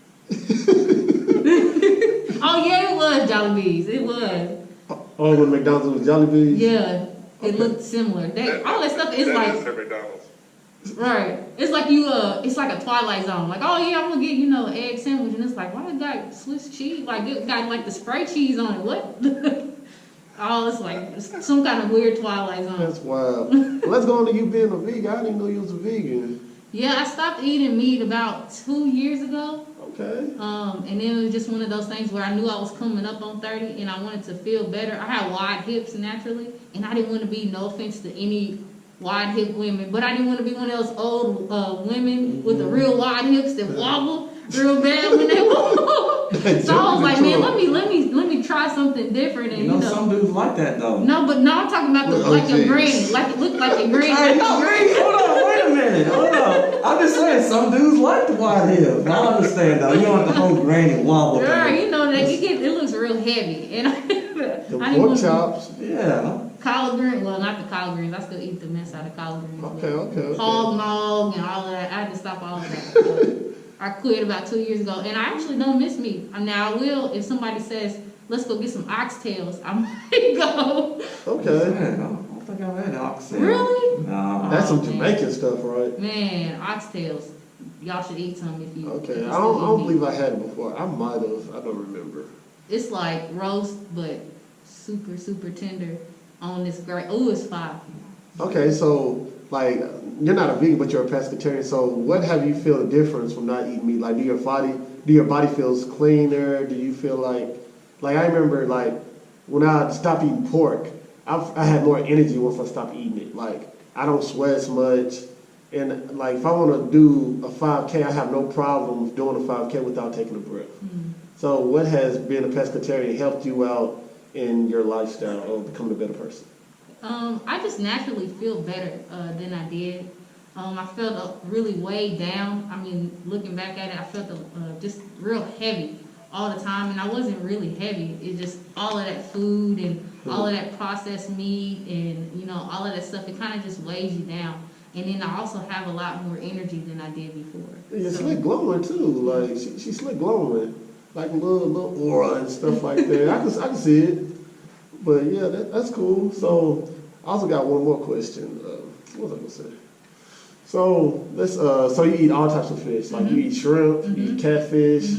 Oh yeah, it was Jollibee's. It was. Oh, when McDonald's was Jollibee? Yeah, it looked similar. All that stuff is like their McDonald's. right. It's like it's like a Twilight Zone. Like, oh yeah, I'm gonna get an egg sandwich, and it's like, why it got Swiss cheese? Like it got like the spray cheese on it. What? Oh, it's like some kind of weird Twilight Zone. That's wild. Let's go on to you being a vegan. I didn't know you was a vegan. Yeah, I stopped eating meat about 2 years ago. Okay. And then it was just one of those things where I knew I was coming up on 30 and I wanted to feel better. I had wide hips naturally, and I didn't want to be, no offense to any wide hip women, but I didn't want to be one of those old women with the real wide hips that wobble real bad when they walk. So I was like, man, let me try something different. And You know, some dudes like that though. no, I'm talking about like your granny, like it looked like your granny. Hey, no, hold on, wait a minute, hold on. I'm just saying, some dudes like the wide hips. I understand though. You don't have the whole granny wobble thing. Right, you know that it looks real heavy, and I The didn't pork want chops. Yeah. collard greens. Well, not the collard greens. I still eat the mess out of collard greens. Okay. Hog nog and all of that. I had to stop all of that. I quit about 2 years ago, and I actually don't miss meat. Now I will if somebody says, "Let's go get some oxtails." I might go. Okay. Man, I don't think I've had oxtail. Really? No. That's some man. Jamaican stuff, right? Man, oxtails. Y'all should eat some if you. Okay. if you I still don't eat believe meat. I had it before. I might have. I don't remember. It's like roast, but super tender on this great. Oh, it's fire. Okay, so like, you're not a vegan, but you're a pescatarian. So what have you feel the difference from not eating meat? Like, do your body feels cleaner? Do you feel like I remember like when I stopped eating pork, I had more energy once I stopped eating it. Like, I don't sweat as much. And like, if I want to do a 5K, I have no problem doing a 5K without taking a breath. Mm. So what has being a pescatarian helped you out in your lifestyle or becoming a better person? I just naturally feel better than I did. I felt really weighed down. I mean, looking back at it, I felt just real heavy all the time, and I wasn't really heavy. It's just all of that food and all of that processed meat and, you know, all of that stuff, it kind of just weighs you down. And then I also have a lot more energy than I did before. You're So- slick glowing too. Like she's slick glowing, like a little aura and stuff like that. I can see it. But yeah, that's cool. So I also got one more question. What was I gonna say? So let's so you eat all types of fish. Like you eat shrimp, you eat catfish.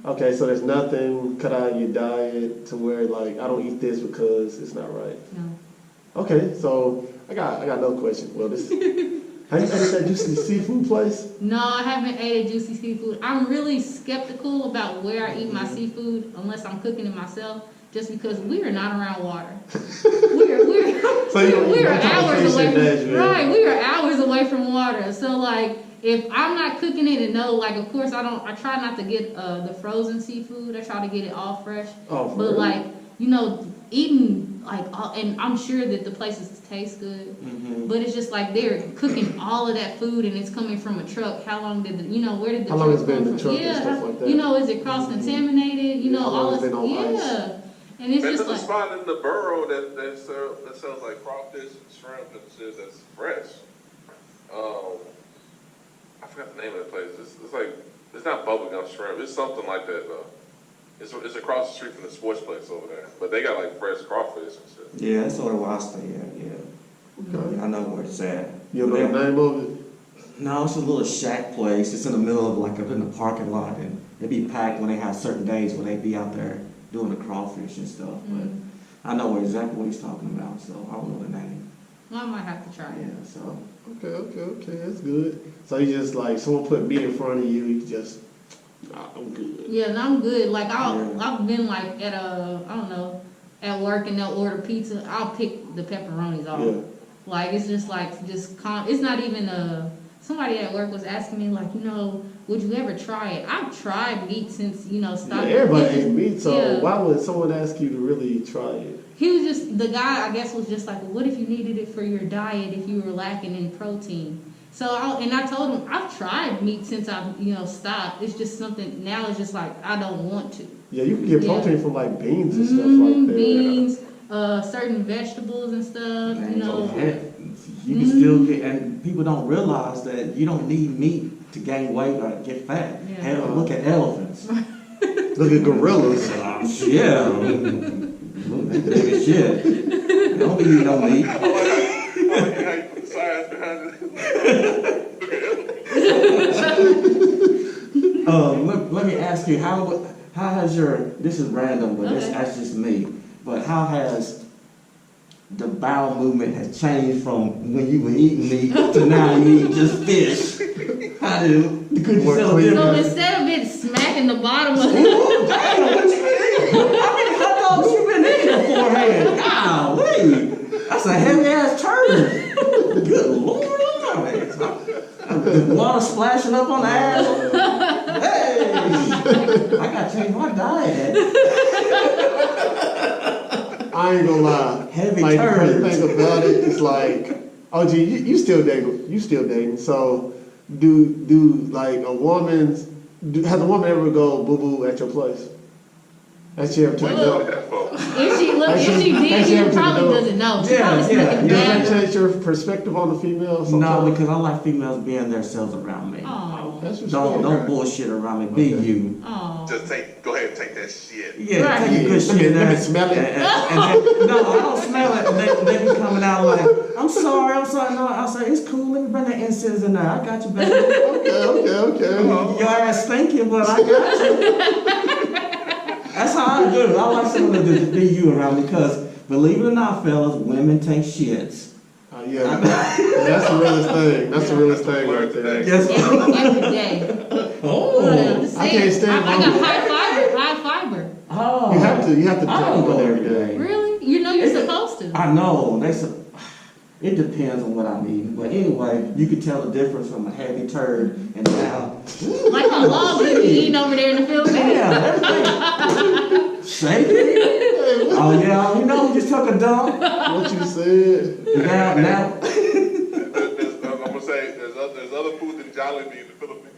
Okay, so there's nothing cut out of your diet to where like I don't eat this because it's not right. No. Okay, so I got another question. Well, this have you ate that juicy seafood place? No, I haven't ate a juicy seafood. I'm really skeptical about where I eat my seafood unless I'm cooking it myself, just because we are not around water. we're So you don't eat we're that type of hours fish away in from Nashville. right. We are hours away from water. So like, if I'm not cooking it and no, like of course I try not to get the frozen seafood. I try to get it all fresh. Oh, for But real? like, you know, eating like and I'm sure that the places taste good. But it's just like they're cooking all of that food and it's coming from a truck. How long did where did the How long truck it's been come in the from? truck and Yeah, stuff like that? you know, is it cross contaminated? You Yeah, know, how long all it's this. been on ice? Yeah, and it's Man, just there's a like spot in the borough that sells like crawfish and shrimp and shit that's fresh. I forgot the name of the place. It's like, it's not bubblegum shrimp. It's something like that though. It's across the street from the sports place over there. But they got like fresh crawfish and shit. Yeah, that's sort of where I stay at, yeah. Okay. I know where it's at. You know the name of it? No, it's a little shack place. It's in the middle of like up in the parking lot, and they be packed when they have certain days when they be out there doing the crawfish and stuff. But I know exactly what he's talking about, so I don't know the name. well, I might have to try it. Yeah, so Okay, that's good. So you just like someone put meat in front of you, you just, nah, I'm good. Yeah, and I'm good. Like Yeah. I've been like at I don't know, at work and they'll order pizza. I'll pick the pepperonis off. Yeah. Like it's just like it's not even somebody at work was asking me like, you know, would you ever try it? I've tried meat since, you know, Yeah, stopping. everybody ate meat, so Yeah. why would someone ask you to really try it? He was just, the guy I guess was just like, well, what if you needed it for your diet if you were lacking in protein? So I told him I've tried meat since I've, you know, stopped. It's just something now. It's just like I don't want to. Yeah, you can get Yeah. protein from like beans and stuff like that. Beans, certain vegetables and stuff. man, You know. heck, you can still get, and people don't realize that you don't need meat to gain weight or get fat. Yeah. Hell, look at elephants. Look at gorillas. Yeah. Look at that shit. Don't be eating no meat. I like how you put the science behind it. Let me ask you, how has this is random, but Okay. that's just me, but how has the bowel movement has changed from when you were eating meat to now you eat just fish? Could you More tell a clean. So difference? instead of it smacking the bottom of it, Ooh, damn, what you been eating? How many hot dogs you been eating beforehand? Golly, that's a heavy ass turd. Good Lord Almighty. The water splashing up on the ass. Hey, I gotta change my diet. I ain't gonna lie. Heavy like the crazy turds. thing about it is like, oh gee, you still dating? You still dating? So do like has a woman ever go boo boo at your place? Has she ever taken Look. up? if she did, She she ever probably took it doesn't know. She Yeah, probably yeah, snuck it Does yeah. down. that change your perspective on the female? No, sometimes? because I like females being themselves around me. Oh, That's what's Don't cool. bullshit around me. Be Okay. you. oh. Just go ahead and take that shit. Yeah, Right. take a good Let me- shit. let me there. smell it. And then, no, I don't smell it. And they be coming out like, I'm sorry. No, I say, it's cool. Let me bring the incense in there. I got you, baby. Okay. Your ass stinking, but I got you. That's how I do. I like someone to be you around because, believe it or not, fellas, women take shits. Oh Yeah, that's the realest thing. That's the realest thing right there. Yes. Every day. Oh. I can't stand I got hungry. high fiber. Oh. You have to I don't go every day. Really? You know you're supposed to. I know. It depends on what I'm eating. But anyway, you can tell the difference from a heavy turd and now. Like a log you be eating over there in the Philippines. Yeah. Shake it. Oh yeah, you know, we just took a dump. What you said. Now. I'm gonna say there's other food than Jollibee in the Philippines.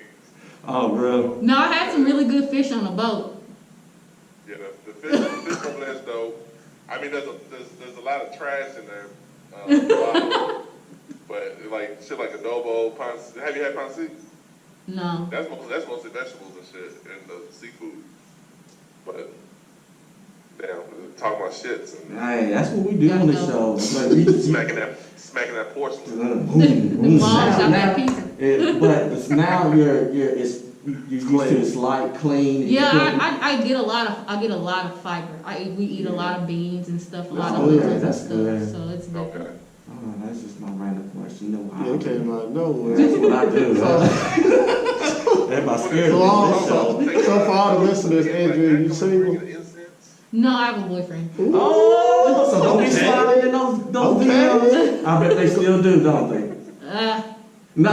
Oh, really? No, I had some really good fish on the boat. Yeah, the fish over there is dope. I mean, there's a lot of trash in there. But like shit like adobo, have you had pancit? No. That's mostly vegetables and shit and the seafood. But damn, talking about shits and Hey, that's what we do on the show. But smacking that porcelain. The moms got that pizza. But now you're used to it's light, clean. Yeah, I get a lot of fiber. We eat a lot of beans and stuff, a lot of good. lentils and That's stuff. good. So it's good. Okay. Oh, that's just my random question. You know Yeah, it came out of nowhere. That's what I do. That's my spirit. So for all the listeners, Andrea, you single? No, I have a boyfriend. Oh, so don't be sliding in those DMs. I bet they still do, don't they? No, I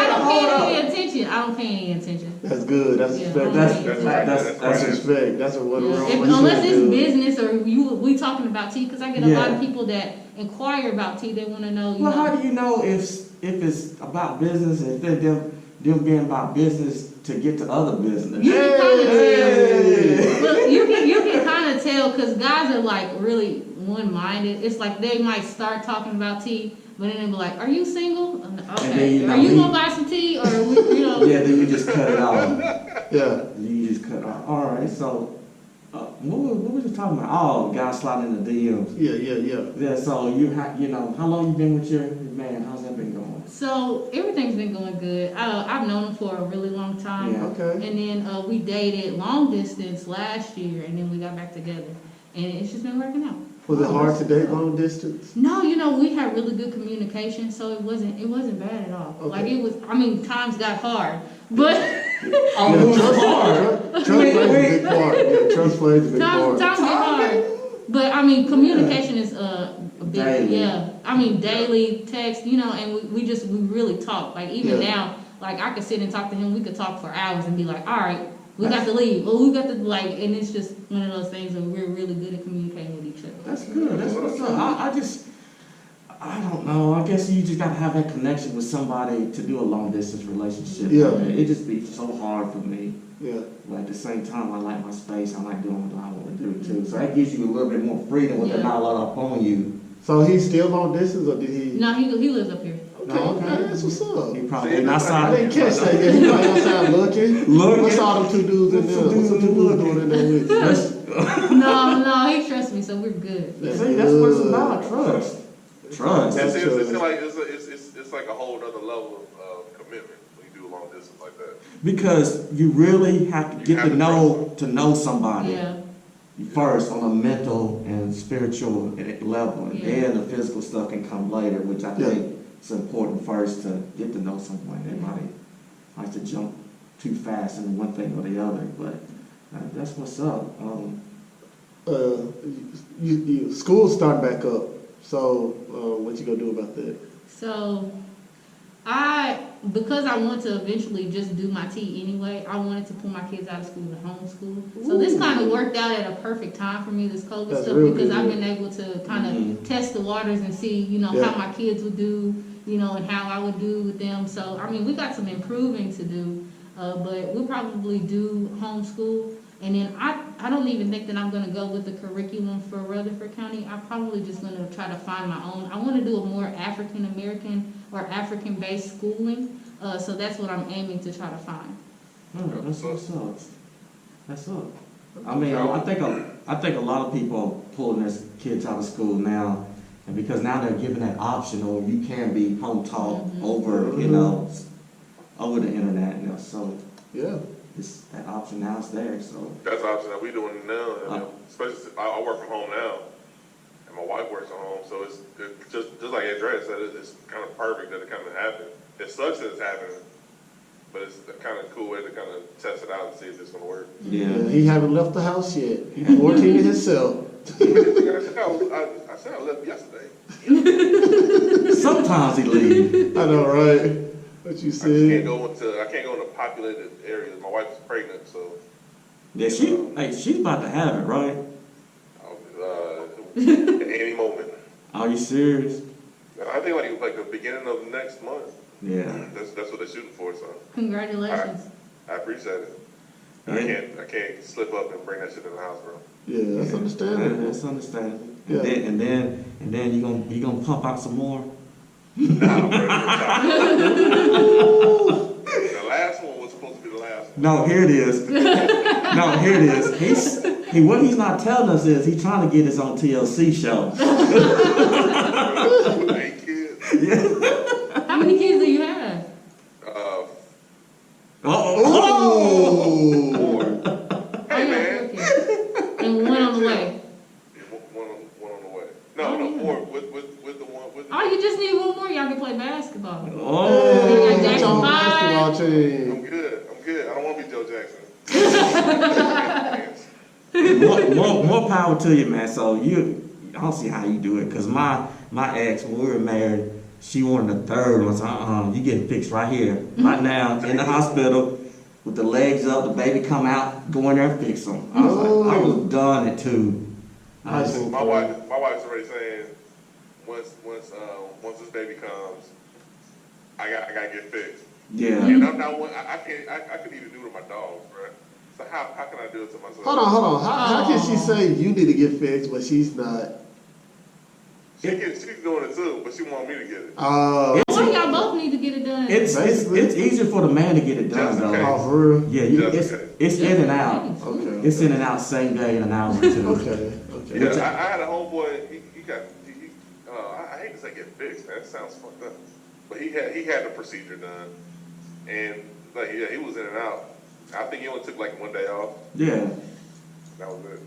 don't pay any attention. I don't pay any attention. That's good. That's Yeah, respect. That's respect. That's what we're on. Unless it's business or we talking about tea, because I get a lot of people that inquire about tea. They want to know. Well, how do you know if it's about business and if they're them being about business to get to other business? You can kind of tell. Well, you can kind of tell because guys are like really one-minded. It's like they might start talking about tea, but then they'll be like, "Are you single? Okay. Are you gonna buy some tea or Yeah, then you just cut it off. Yeah. You just cut it off. All right. So, what was you talking about? Oh, guys sliding in the DMs. Yeah. Yeah. So how long you been with your man? How's that been going? So everything's been going good. I've known him for a really long time. Yeah. Okay. And then we dated long distance last year, and then we got back together, and it's just been working out. Was it hard to date long distance? No, we had really good communication, so it wasn't bad at all. Okay. Like it was. I mean, times got hard, but Trust plays a big part. Yeah, trust plays a big part. times get hard. But I mean, communication is a big. Daily. Yeah, I mean, daily text. And we really talk. Like even now, like I could sit and talk to him. We could talk for hours and be like, all right. We got to leave. Well, we got to and it's just one of those things where we're really good at communicating with each other. That's good. That's what's up. I don't know. I guess you just gotta have that connection with somebody to do a long distance relationship. Yeah. It just be so hard for me. Yeah. But at the same time, I like my space. I like doing what I want to do too. So that gives you a little bit more freedom when they're not a lot up on you. So he's still long distance, or did he? No, he lives up here. Okay, that's what's up. He probably outside. I didn't catch that yet. He probably outside looking. What's all them two dudes in there? What's the two dudes doing in there with you? No, he trusts me, so we're good. See, that's what it's about. Trust. It's like a whole other level of commitment when you do a long distance like that. Because you really have to get to know somebody. Yeah. First on a mental and spiritual level, and Yeah. then the physical stuff can come later, which I think it's important first to get to know someone. Everybody likes to jump too fast into one thing or the other, but that's what's up. School's starting back up, so what you gonna do about that? So, because I want to eventually just do my tea anyway, I wanted to pull my kids out of school to homeschool. So this kind of worked out at a perfect time for me, this COVID That's stuff, real because good. I've been able to kind of test the waters and see, how my kids would do, and how I would do with them. So, I mean, we got some improving to do, but we'll probably do homeschool. And then I don't even think that I'm going to go with the curriculum for Rutherford County. I'm probably just going to try to find my own. I want to do a more African American or African based schooling. So that's what I'm aiming to try to find. That's what's up. That's up. I mean, I think a lot of people are pulling their kids out of school now, and because now they're given that option, or you can be home taught over the internet. So that option now is there. So that's the option that we're doing now. Especially I work from home now, and my wife works at home, so it's just like Andrea said, it's kind of perfect that it kind of happened. It sucks that it's happening, but it's a kind of cool way to kind of test it out and see if it's gonna work. Yeah. He haven't left the house yet. He's 14 in himself. I said I left yesterday. Sometimes he leaves. I know, right? What you I just can't said? I can't go into populated areas. My wife is pregnant, so Yeah, she's about to have it, right? any moment. Are you serious? And I think like the beginning of next month. Yeah. That's what they're shooting for. So Congratulations. I appreciate it. Yeah. I can't slip up and bring that shit in the house, bro. Yeah, that's understandable. That's understandable. Yeah. And then you gonna pump out some more. Nah, bro. The last one was supposed to be the last one. No, here it is. No, here it is. What he's not telling us is he's trying to get his own TLC show. 8 kids. How many kids do you have? Oh. 4. Oh, Hey, yeah, man. 4 kids. And one on the way. One on the way. No, 4 with the one with the. Oh, you just need one more. Y'all can play basketball. Oh. Yeah, That's your Jackson basketball team. I'm good. I don't want to be Joe Jackson. More power to you, man. So I don't see how you do it, cause my ex, when we were married, she wanted a third one. So you getting fixed right here, right now, in the hospital, with the legs up, the baby come out, go in there and fix them. I was done at 2. I see. My wife's already saying once this baby comes, I gotta get fixed. Yeah. And I'm not one. I couldn't even do it to my dogs, bro. So how can I do it to myself? Hold on. How can she say you need to get fixed, but she's not? She's doing it too, but she want me to get it. Why y'all both need to get it done? It's easier for the man to get it done, Just in though. case. Oh, for real? Yeah, Just in case. it's in and out. Okay. It's in and out same day in an hour or two. Okay. Yeah, I had a homeboy. He got. I hate to say get fixed. Man, that sounds fucked up. But he had the procedure done, and he was in and out. I think he only took like 1 day off. Yeah. That was it.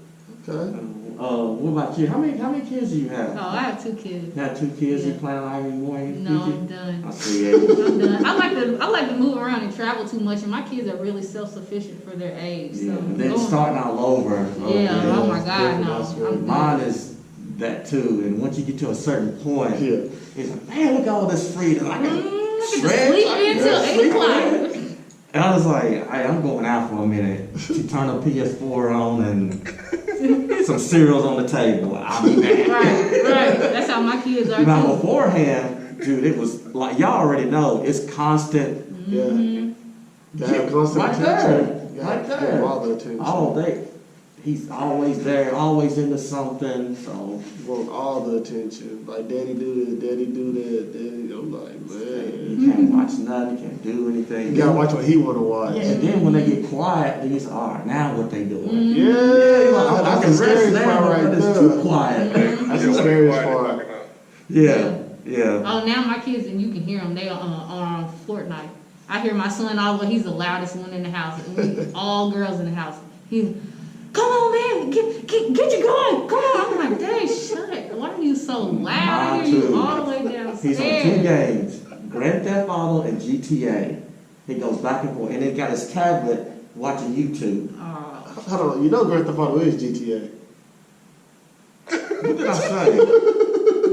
Okay. What about you? How many kids do you have? Oh, I have 2 kids. You have 2 kids. Yeah. You plan on having more? No, I'm done. I see. I'm done. I like to move around and travel too much, and my kids are really self-sufficient for their age. Yeah. So And then going- starting all over. Yeah. Oh my That's God, good. no. That's good. I'm good. Mine is that too. And once you get to a certain point, Yeah. it's like, man, look at all this freedom. I can Look at the stretch, sleep I in can till sleep 8 o'clock. in. And I was like, hey, I'm going out for a minute. She turned her PS4 on and some cereals on the table. I'll be back. Right. That's how my kids are Now too. beforehand, dude, it was like y'all already know it's constant Yeah. You have constant Right there. attention. You Right have to there. give all the attention. all day. He's always there, always into something. So You want all the attention. Like, daddy do this, daddy do that, daddy. I'm like, man. you can't watch nothing, you can't do anything. You gotta watch what he wanna watch. Yeah, and then when they get quiet, then you say, all right, now what they doing? Yeah, I that's can the scary rest now, part right but it's there. too quiet. That's the scariest Quiet, part. backing up. Yeah. Oh, now my kids, and you can hear them, they are on Fortnite. I hear my son all the way, he's the loudest one in the house. And we all girls in the house. He's, come on, man, get you going, come on. I'm like, Dad, shut it. Why are you so loud? I Mine hear too. you all the way downstairs. He's on 2 games, Grand Theft Auto and GTA. He goes back and forth, and then got his tablet watching YouTube. Hold on, you know Grand Theft Auto is GTA. What did I say?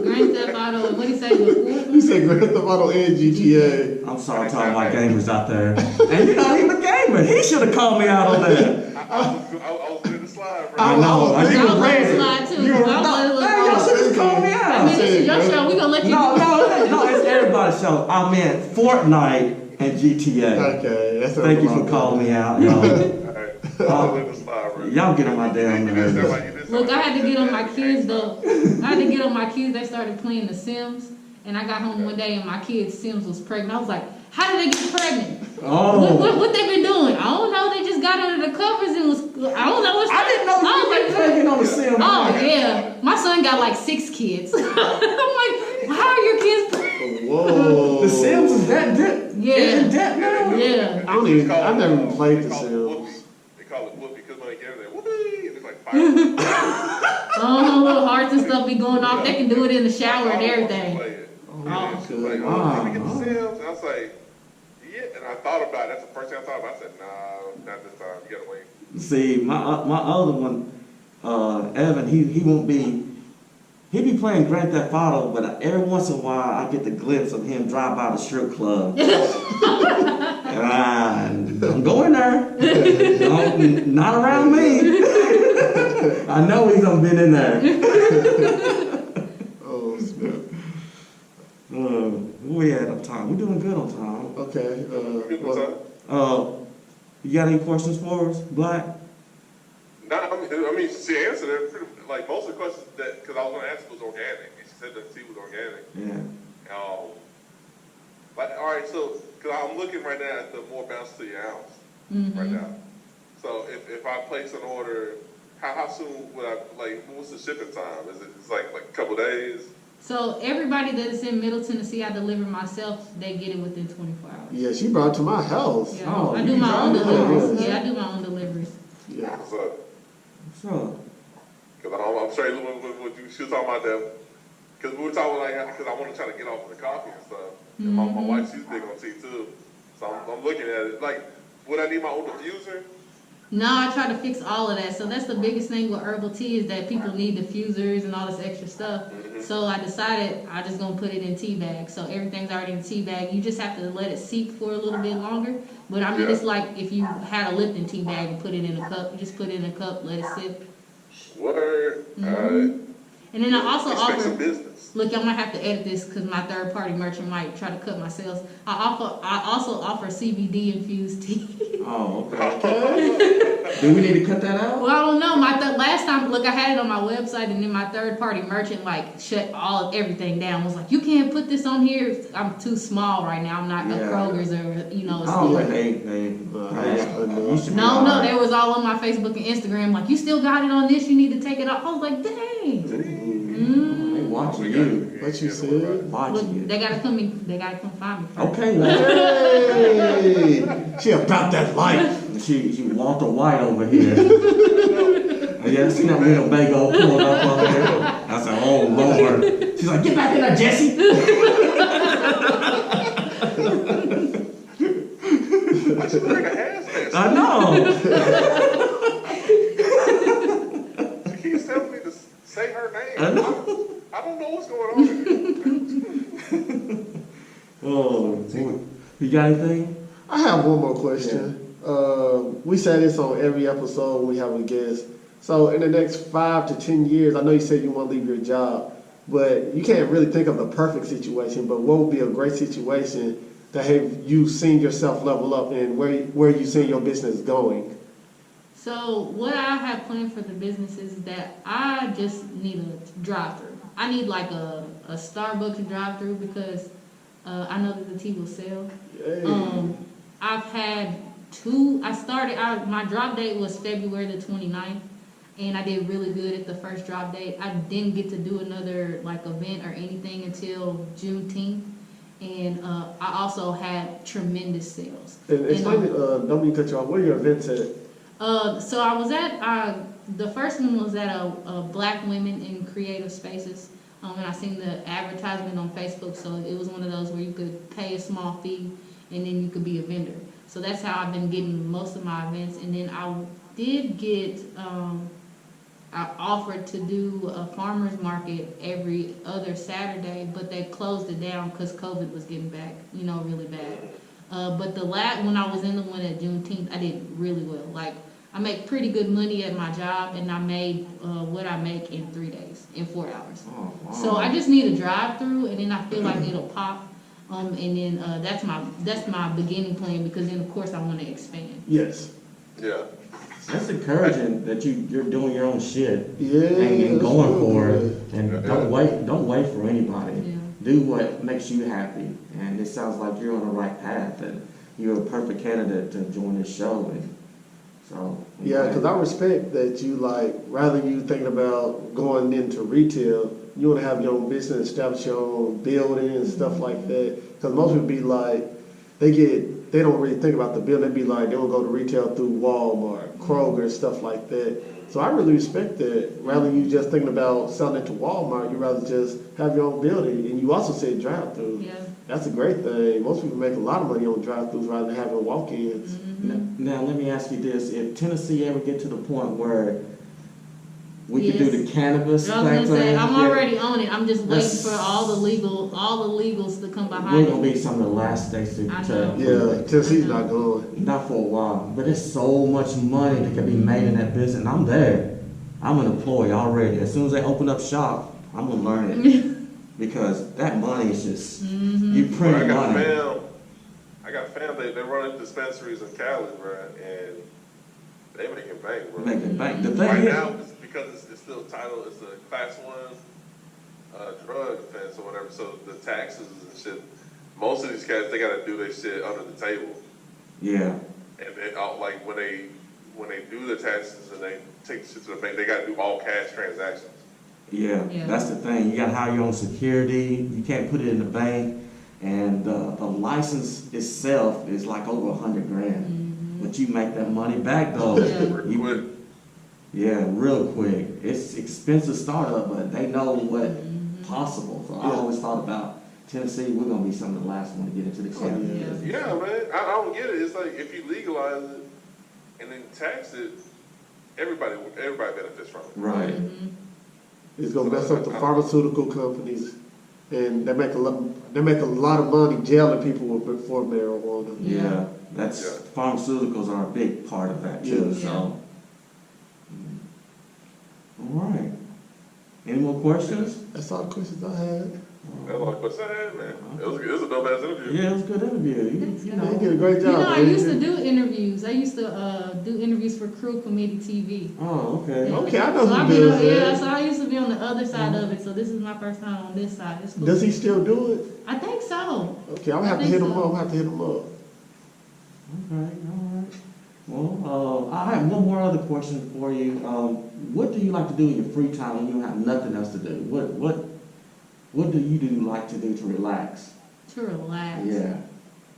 Grand Theft Auto, what do you say, the You said Grand Theft Auto and GTA. I'm sorry to all my gamers out there. And you know, he's a gamer. He should have called me out on that. I was in the slide, bro. I know. I You was were ready. slide too. You were I was- Hey, y'all should have called me I out. mean, this is your show, we gonna let you No, it's everybody's show. I meant Fortnite and GTA. Okay, that's Thank you for calling me out, y'all. All right. I was in the slide, bro. Y'all get on my damn You did sound nerves. like- you did sound Look, I like had to you get on did my that. kids though. I had to get on my kids. They started playing The Sims, and I got home one day and my kid's Sims was pregnant. I was like, "How did they get pregnant? Oh. What they been doing? I don't know. They just got under the covers and was. I don't know what's. I didn't know you were pregnant on the Sim. Oh yeah, my son got like 6 kids. I'm like, how are your kids pregnant? Whoa. The Sims is that dead? Yeah. In debt now? Yeah. I don't even, They call I've it, never even played they The call it Sims. Whoopie. They call it Whoopie because when they get in there, Whoopie, and it's like fire. Oh, little hearts and stuff radio be going off. They can do it in the shower and everything. And she was like, can we get the sales? And I was like, yeah. And I thought about it. That's the first thing I thought about. I said, nah, not this time. You gotta wait. See, my other one, Evan, he won't be. He be playing Grand Theft Auto, but every once in a while I get the glimpse of him drive by the strip club. Don't go in there. Not around me. I know he's done been in there. Oh, snap. Where we at on time? We're doing good on time. Okay. You got any questions for us, Black? No, I mean, she answered it pretty, like most of the questions because I was going to ask was organic, and she said that tea was organic. Yeah. But all right, so because I'm looking right now at the more bounce to your ounce right now. So if I place an order, how soon would I what's the shipping time? Is it like a couple days? So everybody that's in Middle Tennessee, I deliver myself. They get it within 24 hours. Yeah, she brought it to my house. Yeah, I do my own deliveries. Yeah, I do my own deliveries. Yeah. So. Because I'm straight with what she was talking about that. Because we were talking because I want to try to get off of the coffee and stuff. And my wife, she's big on tea too. So I'm looking at it. Would I need my own diffuser? No, I try to fix all of that. So that's the biggest thing with herbal tea is that people need diffusers and all this extra stuff. So I decided I just gonna put it in tea bags. So everything's already in tea bag. You just have to let it seep for a little bit longer. But I mean, it's like if you had a Lipton tea bag and put it in a cup. You just put it in a cup, let it sip. Word. All right. And then I also offer. Business. Look, I might have to edit this because my third-party merchant might try to cut my sales. I also offer CBD infused tea. Oh, okay. Do we need to cut that out? Well, I don't know. Last time, look, I had it on my website, and then my third-party merchant shut everything down. Was like, you can't put this on here. I'm too small right now. I'm not a Kroger's or I don't think they No, they was all on my Facebook and Instagram. Like, you still got it on this. You need to take it off. I was like, dang. They watching you. What you said? Watching you. They gotta come find me. Okay, well. Hey, she about that life. She Walter White over here. Yeah, see that little big old pulling up over there. I said, oh Lord. She's like, get back in there, Jesse. I should bring a hazmat. I know. She keeps telling me to say her name. I know. I don't know what's going on here. Oh, you got anything? I have one more question. We say this on every episode when we have a guest. So in the next 5 to 10 years, I know you said you want to leave your job, but you can't really think of the perfect situation, but what would be a great situation that have you seen yourself level up and where you seen your business going? So what I have planned for the business is that I just need a drive-through. I need like a Starbucks drive-through because I know that the tea will sell. Hey. I've had two. My drop date was February the 29th, and I did really good at the first drop date. I didn't get to do another event or anything until Juneteenth, and I also had tremendous sales. And explain it, don't mean to cut you off. Where are your events at? So I was at the first one was at a Black Women in Creative Spaces, and I seen the advertisement on Facebook. So it was one of those where you could pay a small fee and then you could be a vendor. So that's how I've been getting most of my events. And then I did get I offered to do a farmer's market every other Saturday, but they closed it down because COVID was getting back, really bad. But when I was in the one at Juneteenth, I did really well. I make pretty good money at my job, and I made what I make in 3 days, in 4 hours. Oh, wow. So I just need a drive-through, and then I feel like it'll pop. And then that's my beginning plan, because then of course I want to expand. Yes. Yeah. That's encouraging that you're doing your own shit. Yeah. And going for it. And Yeah. don't wait for anybody. Yeah. Do what makes you happy. And it sounds like you're on the right path, and you're a perfect candidate to join this show. And so Yeah, because I respect that you rather than you thinking about going into retail, you want to have your own business, establish your own building and stuff like that. Because most people be they don't really think about the building. They be like, they don't go to retail through Walmart, Kroger, stuff like that. So I really respect that. Rather than you just thinking about selling it to Walmart, you rather just have your own building. And you also said drive-through. Yeah. That's a great thing. Most people make a lot of money on drive-throughs rather than having walk-ins. Now, let me ask you this. If Tennessee ever get to the point where we could do the cannabis I was gonna thing, say, I'm already on it. I'm just waiting That's- for all the legals to come we're behind gonna it. be some of the last states to, I know. Yeah, Tennessee's not going. not for a while, but there's so much money that can be made in that business. And I'm there. I'm an employee already. As soon as they open up shop, I'm gonna learn it because that money is just you Bro, print I got money. family, they run dispensaries in Cali, bro, and they making bank, bro. Making bank. The thing Right is, now, it's because it's still titled, it's a class 1 drug offense or whatever, so the taxes and shit, most of these cats, they gotta do their shit under the table. yeah, And then, like, when they do the taxes and they take the shit to the bank, they gotta do all cash transactions. yeah, Yeah. that's the thing. You gotta hire your own security. You can't put it in the bank, and the license itself is like over $100 grand. But you make that money back though. Yeah. You- Quick. Yeah, real quick. It's expensive startup, but they know what possible. So I Yeah. always thought about Tennessee. We're gonna be some of the last one to get into the cannabis. Yeah. Yeah, man, I don't get it. It's like, if you legalize it and then tax it, everybody benefits from it. Right. It's gonna mess up the pharmaceutical companies, and they make a lot of money jailing people for marijuana. Yeah. That's Yeah. pharmaceuticals are a big part of that too. Yeah. So. All right. Any more questions? That's all the questions I had. That's all I said, man. It was a dope ass interview. Yeah, it was a good interview. You know. You did a great job. You know, I man. used to do interviews. I used to do interviews for Crew Committee TV. Oh, okay. Yeah. Okay, I know so who I've been does on, that. yeah, so I used to be on the other side of it. So this is my first time on this side. It's cool. Does he still do it? I think so. Okay, I'm gonna have to I hit think him so. up. I'm gonna have to hit him up. Okay, all right. Well, I have one more other question for you. What do you like to do in your free time when you don't have nothing else to do? What do you like to do to relax? To relax. Yeah.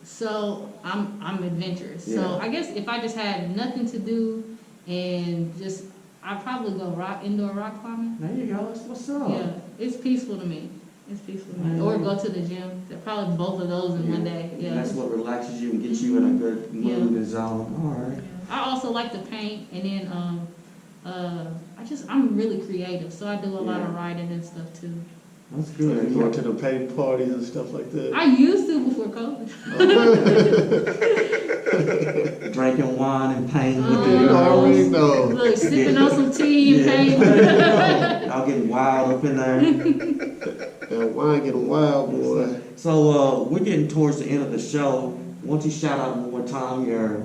So I'm adventurous. Yeah. So I guess if I just had nothing to do and just I'd probably go indoor rock climbing. There you go. That's what's up. Yeah, it's peaceful to me. It's peaceful to me. Yeah. Or go to the gym. Probably both of those in one day. Yeah. And that's what relaxes you and gets you in a good mood Yeah. and zone. All right. I also like to paint, and then I'm really creative, so I do a lot of Yeah. writing and stuff too. That's You good. go to the paint parties and stuff like that. I used to before COVID. Drinking wine and painting with the You already girls. know. Look, sipping on some tea and Yeah. paint. Y'all getting wild up in there. That wine getting wild, boy. So we're getting towards the end of the show. Why don't you shout out one more time your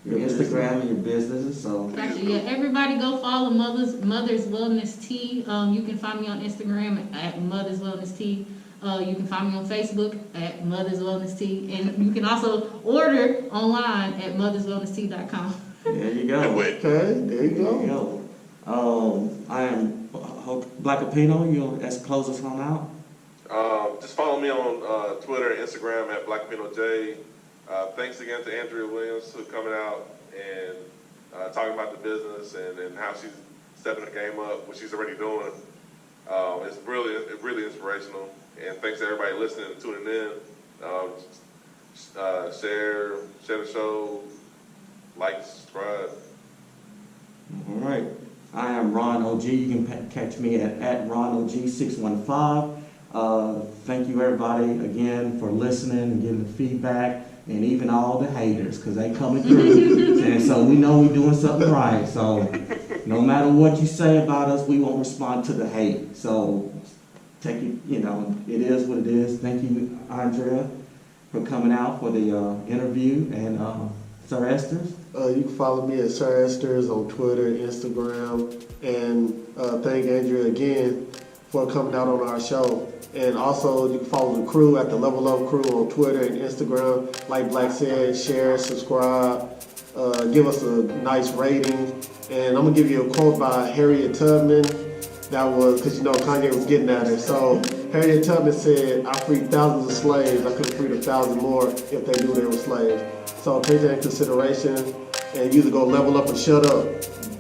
Instagram and your businesses? So Gotcha. Yeah, everybody go follow Mother's Wellness Tea. You can find me on Instagram at Mother's Wellness Tea. You can find me on Facebook at Mother's Wellness Tea, and you can also order online at motherswellnesstea.com. there you go. Wait. Okay, there you There you go. go. I am Black Apino. You'll close us on out. Just follow me on Twitter and Instagram at BlackPinoJ. Thanks again to Andrea Williams for coming out and talking about the business and how she's stepping the game up, what she's already doing. It's really inspirational. And thanks to everybody listening and tuning in. Share the show, like, subscribe. All right. I am Ron OG. You can catch me at Ron OG 615. Thank you everybody again for listening and giving the feedback, and even all the haters, because they coming through. And so we know we're doing something right. So no matter what you say about us, we won't respond to the hate. So take it, it is what it is. Thank you, Andrea, for coming out for the interview, and Sir Esther's. You can follow me at Sir Esther's on Twitter, Instagram, and thank Andrea again for coming out on our show. And also, you can follow the crew at the Level Up Crew on Twitter and Instagram. Like Black said, share, subscribe, give us a nice rating. And I'm going to give you a quote by Harriet Tubman. That was, because Kanye was getting at it. So Harriet Tubman said, I freed thousands of slaves. I could have freed 1,000 more if they knew they were slaves. So take that in consideration and either go level up or shut up.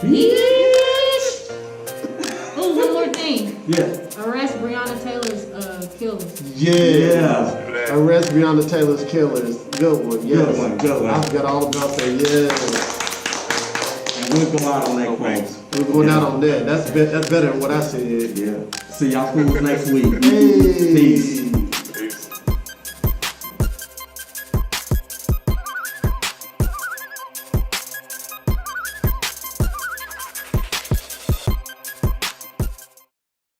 Yeesh. Oh, one more thing. Yeah. Arrest Breonna Taylor's killers. Yeah. Arrest Breonna Taylor's killers. Good one. Yes. Good one, good one. I forgot all about that. Yes. And we'll go out on that quote. We're going out on that. That's better than what I said. Yeah. See y'all fools next week. Hey. Peace.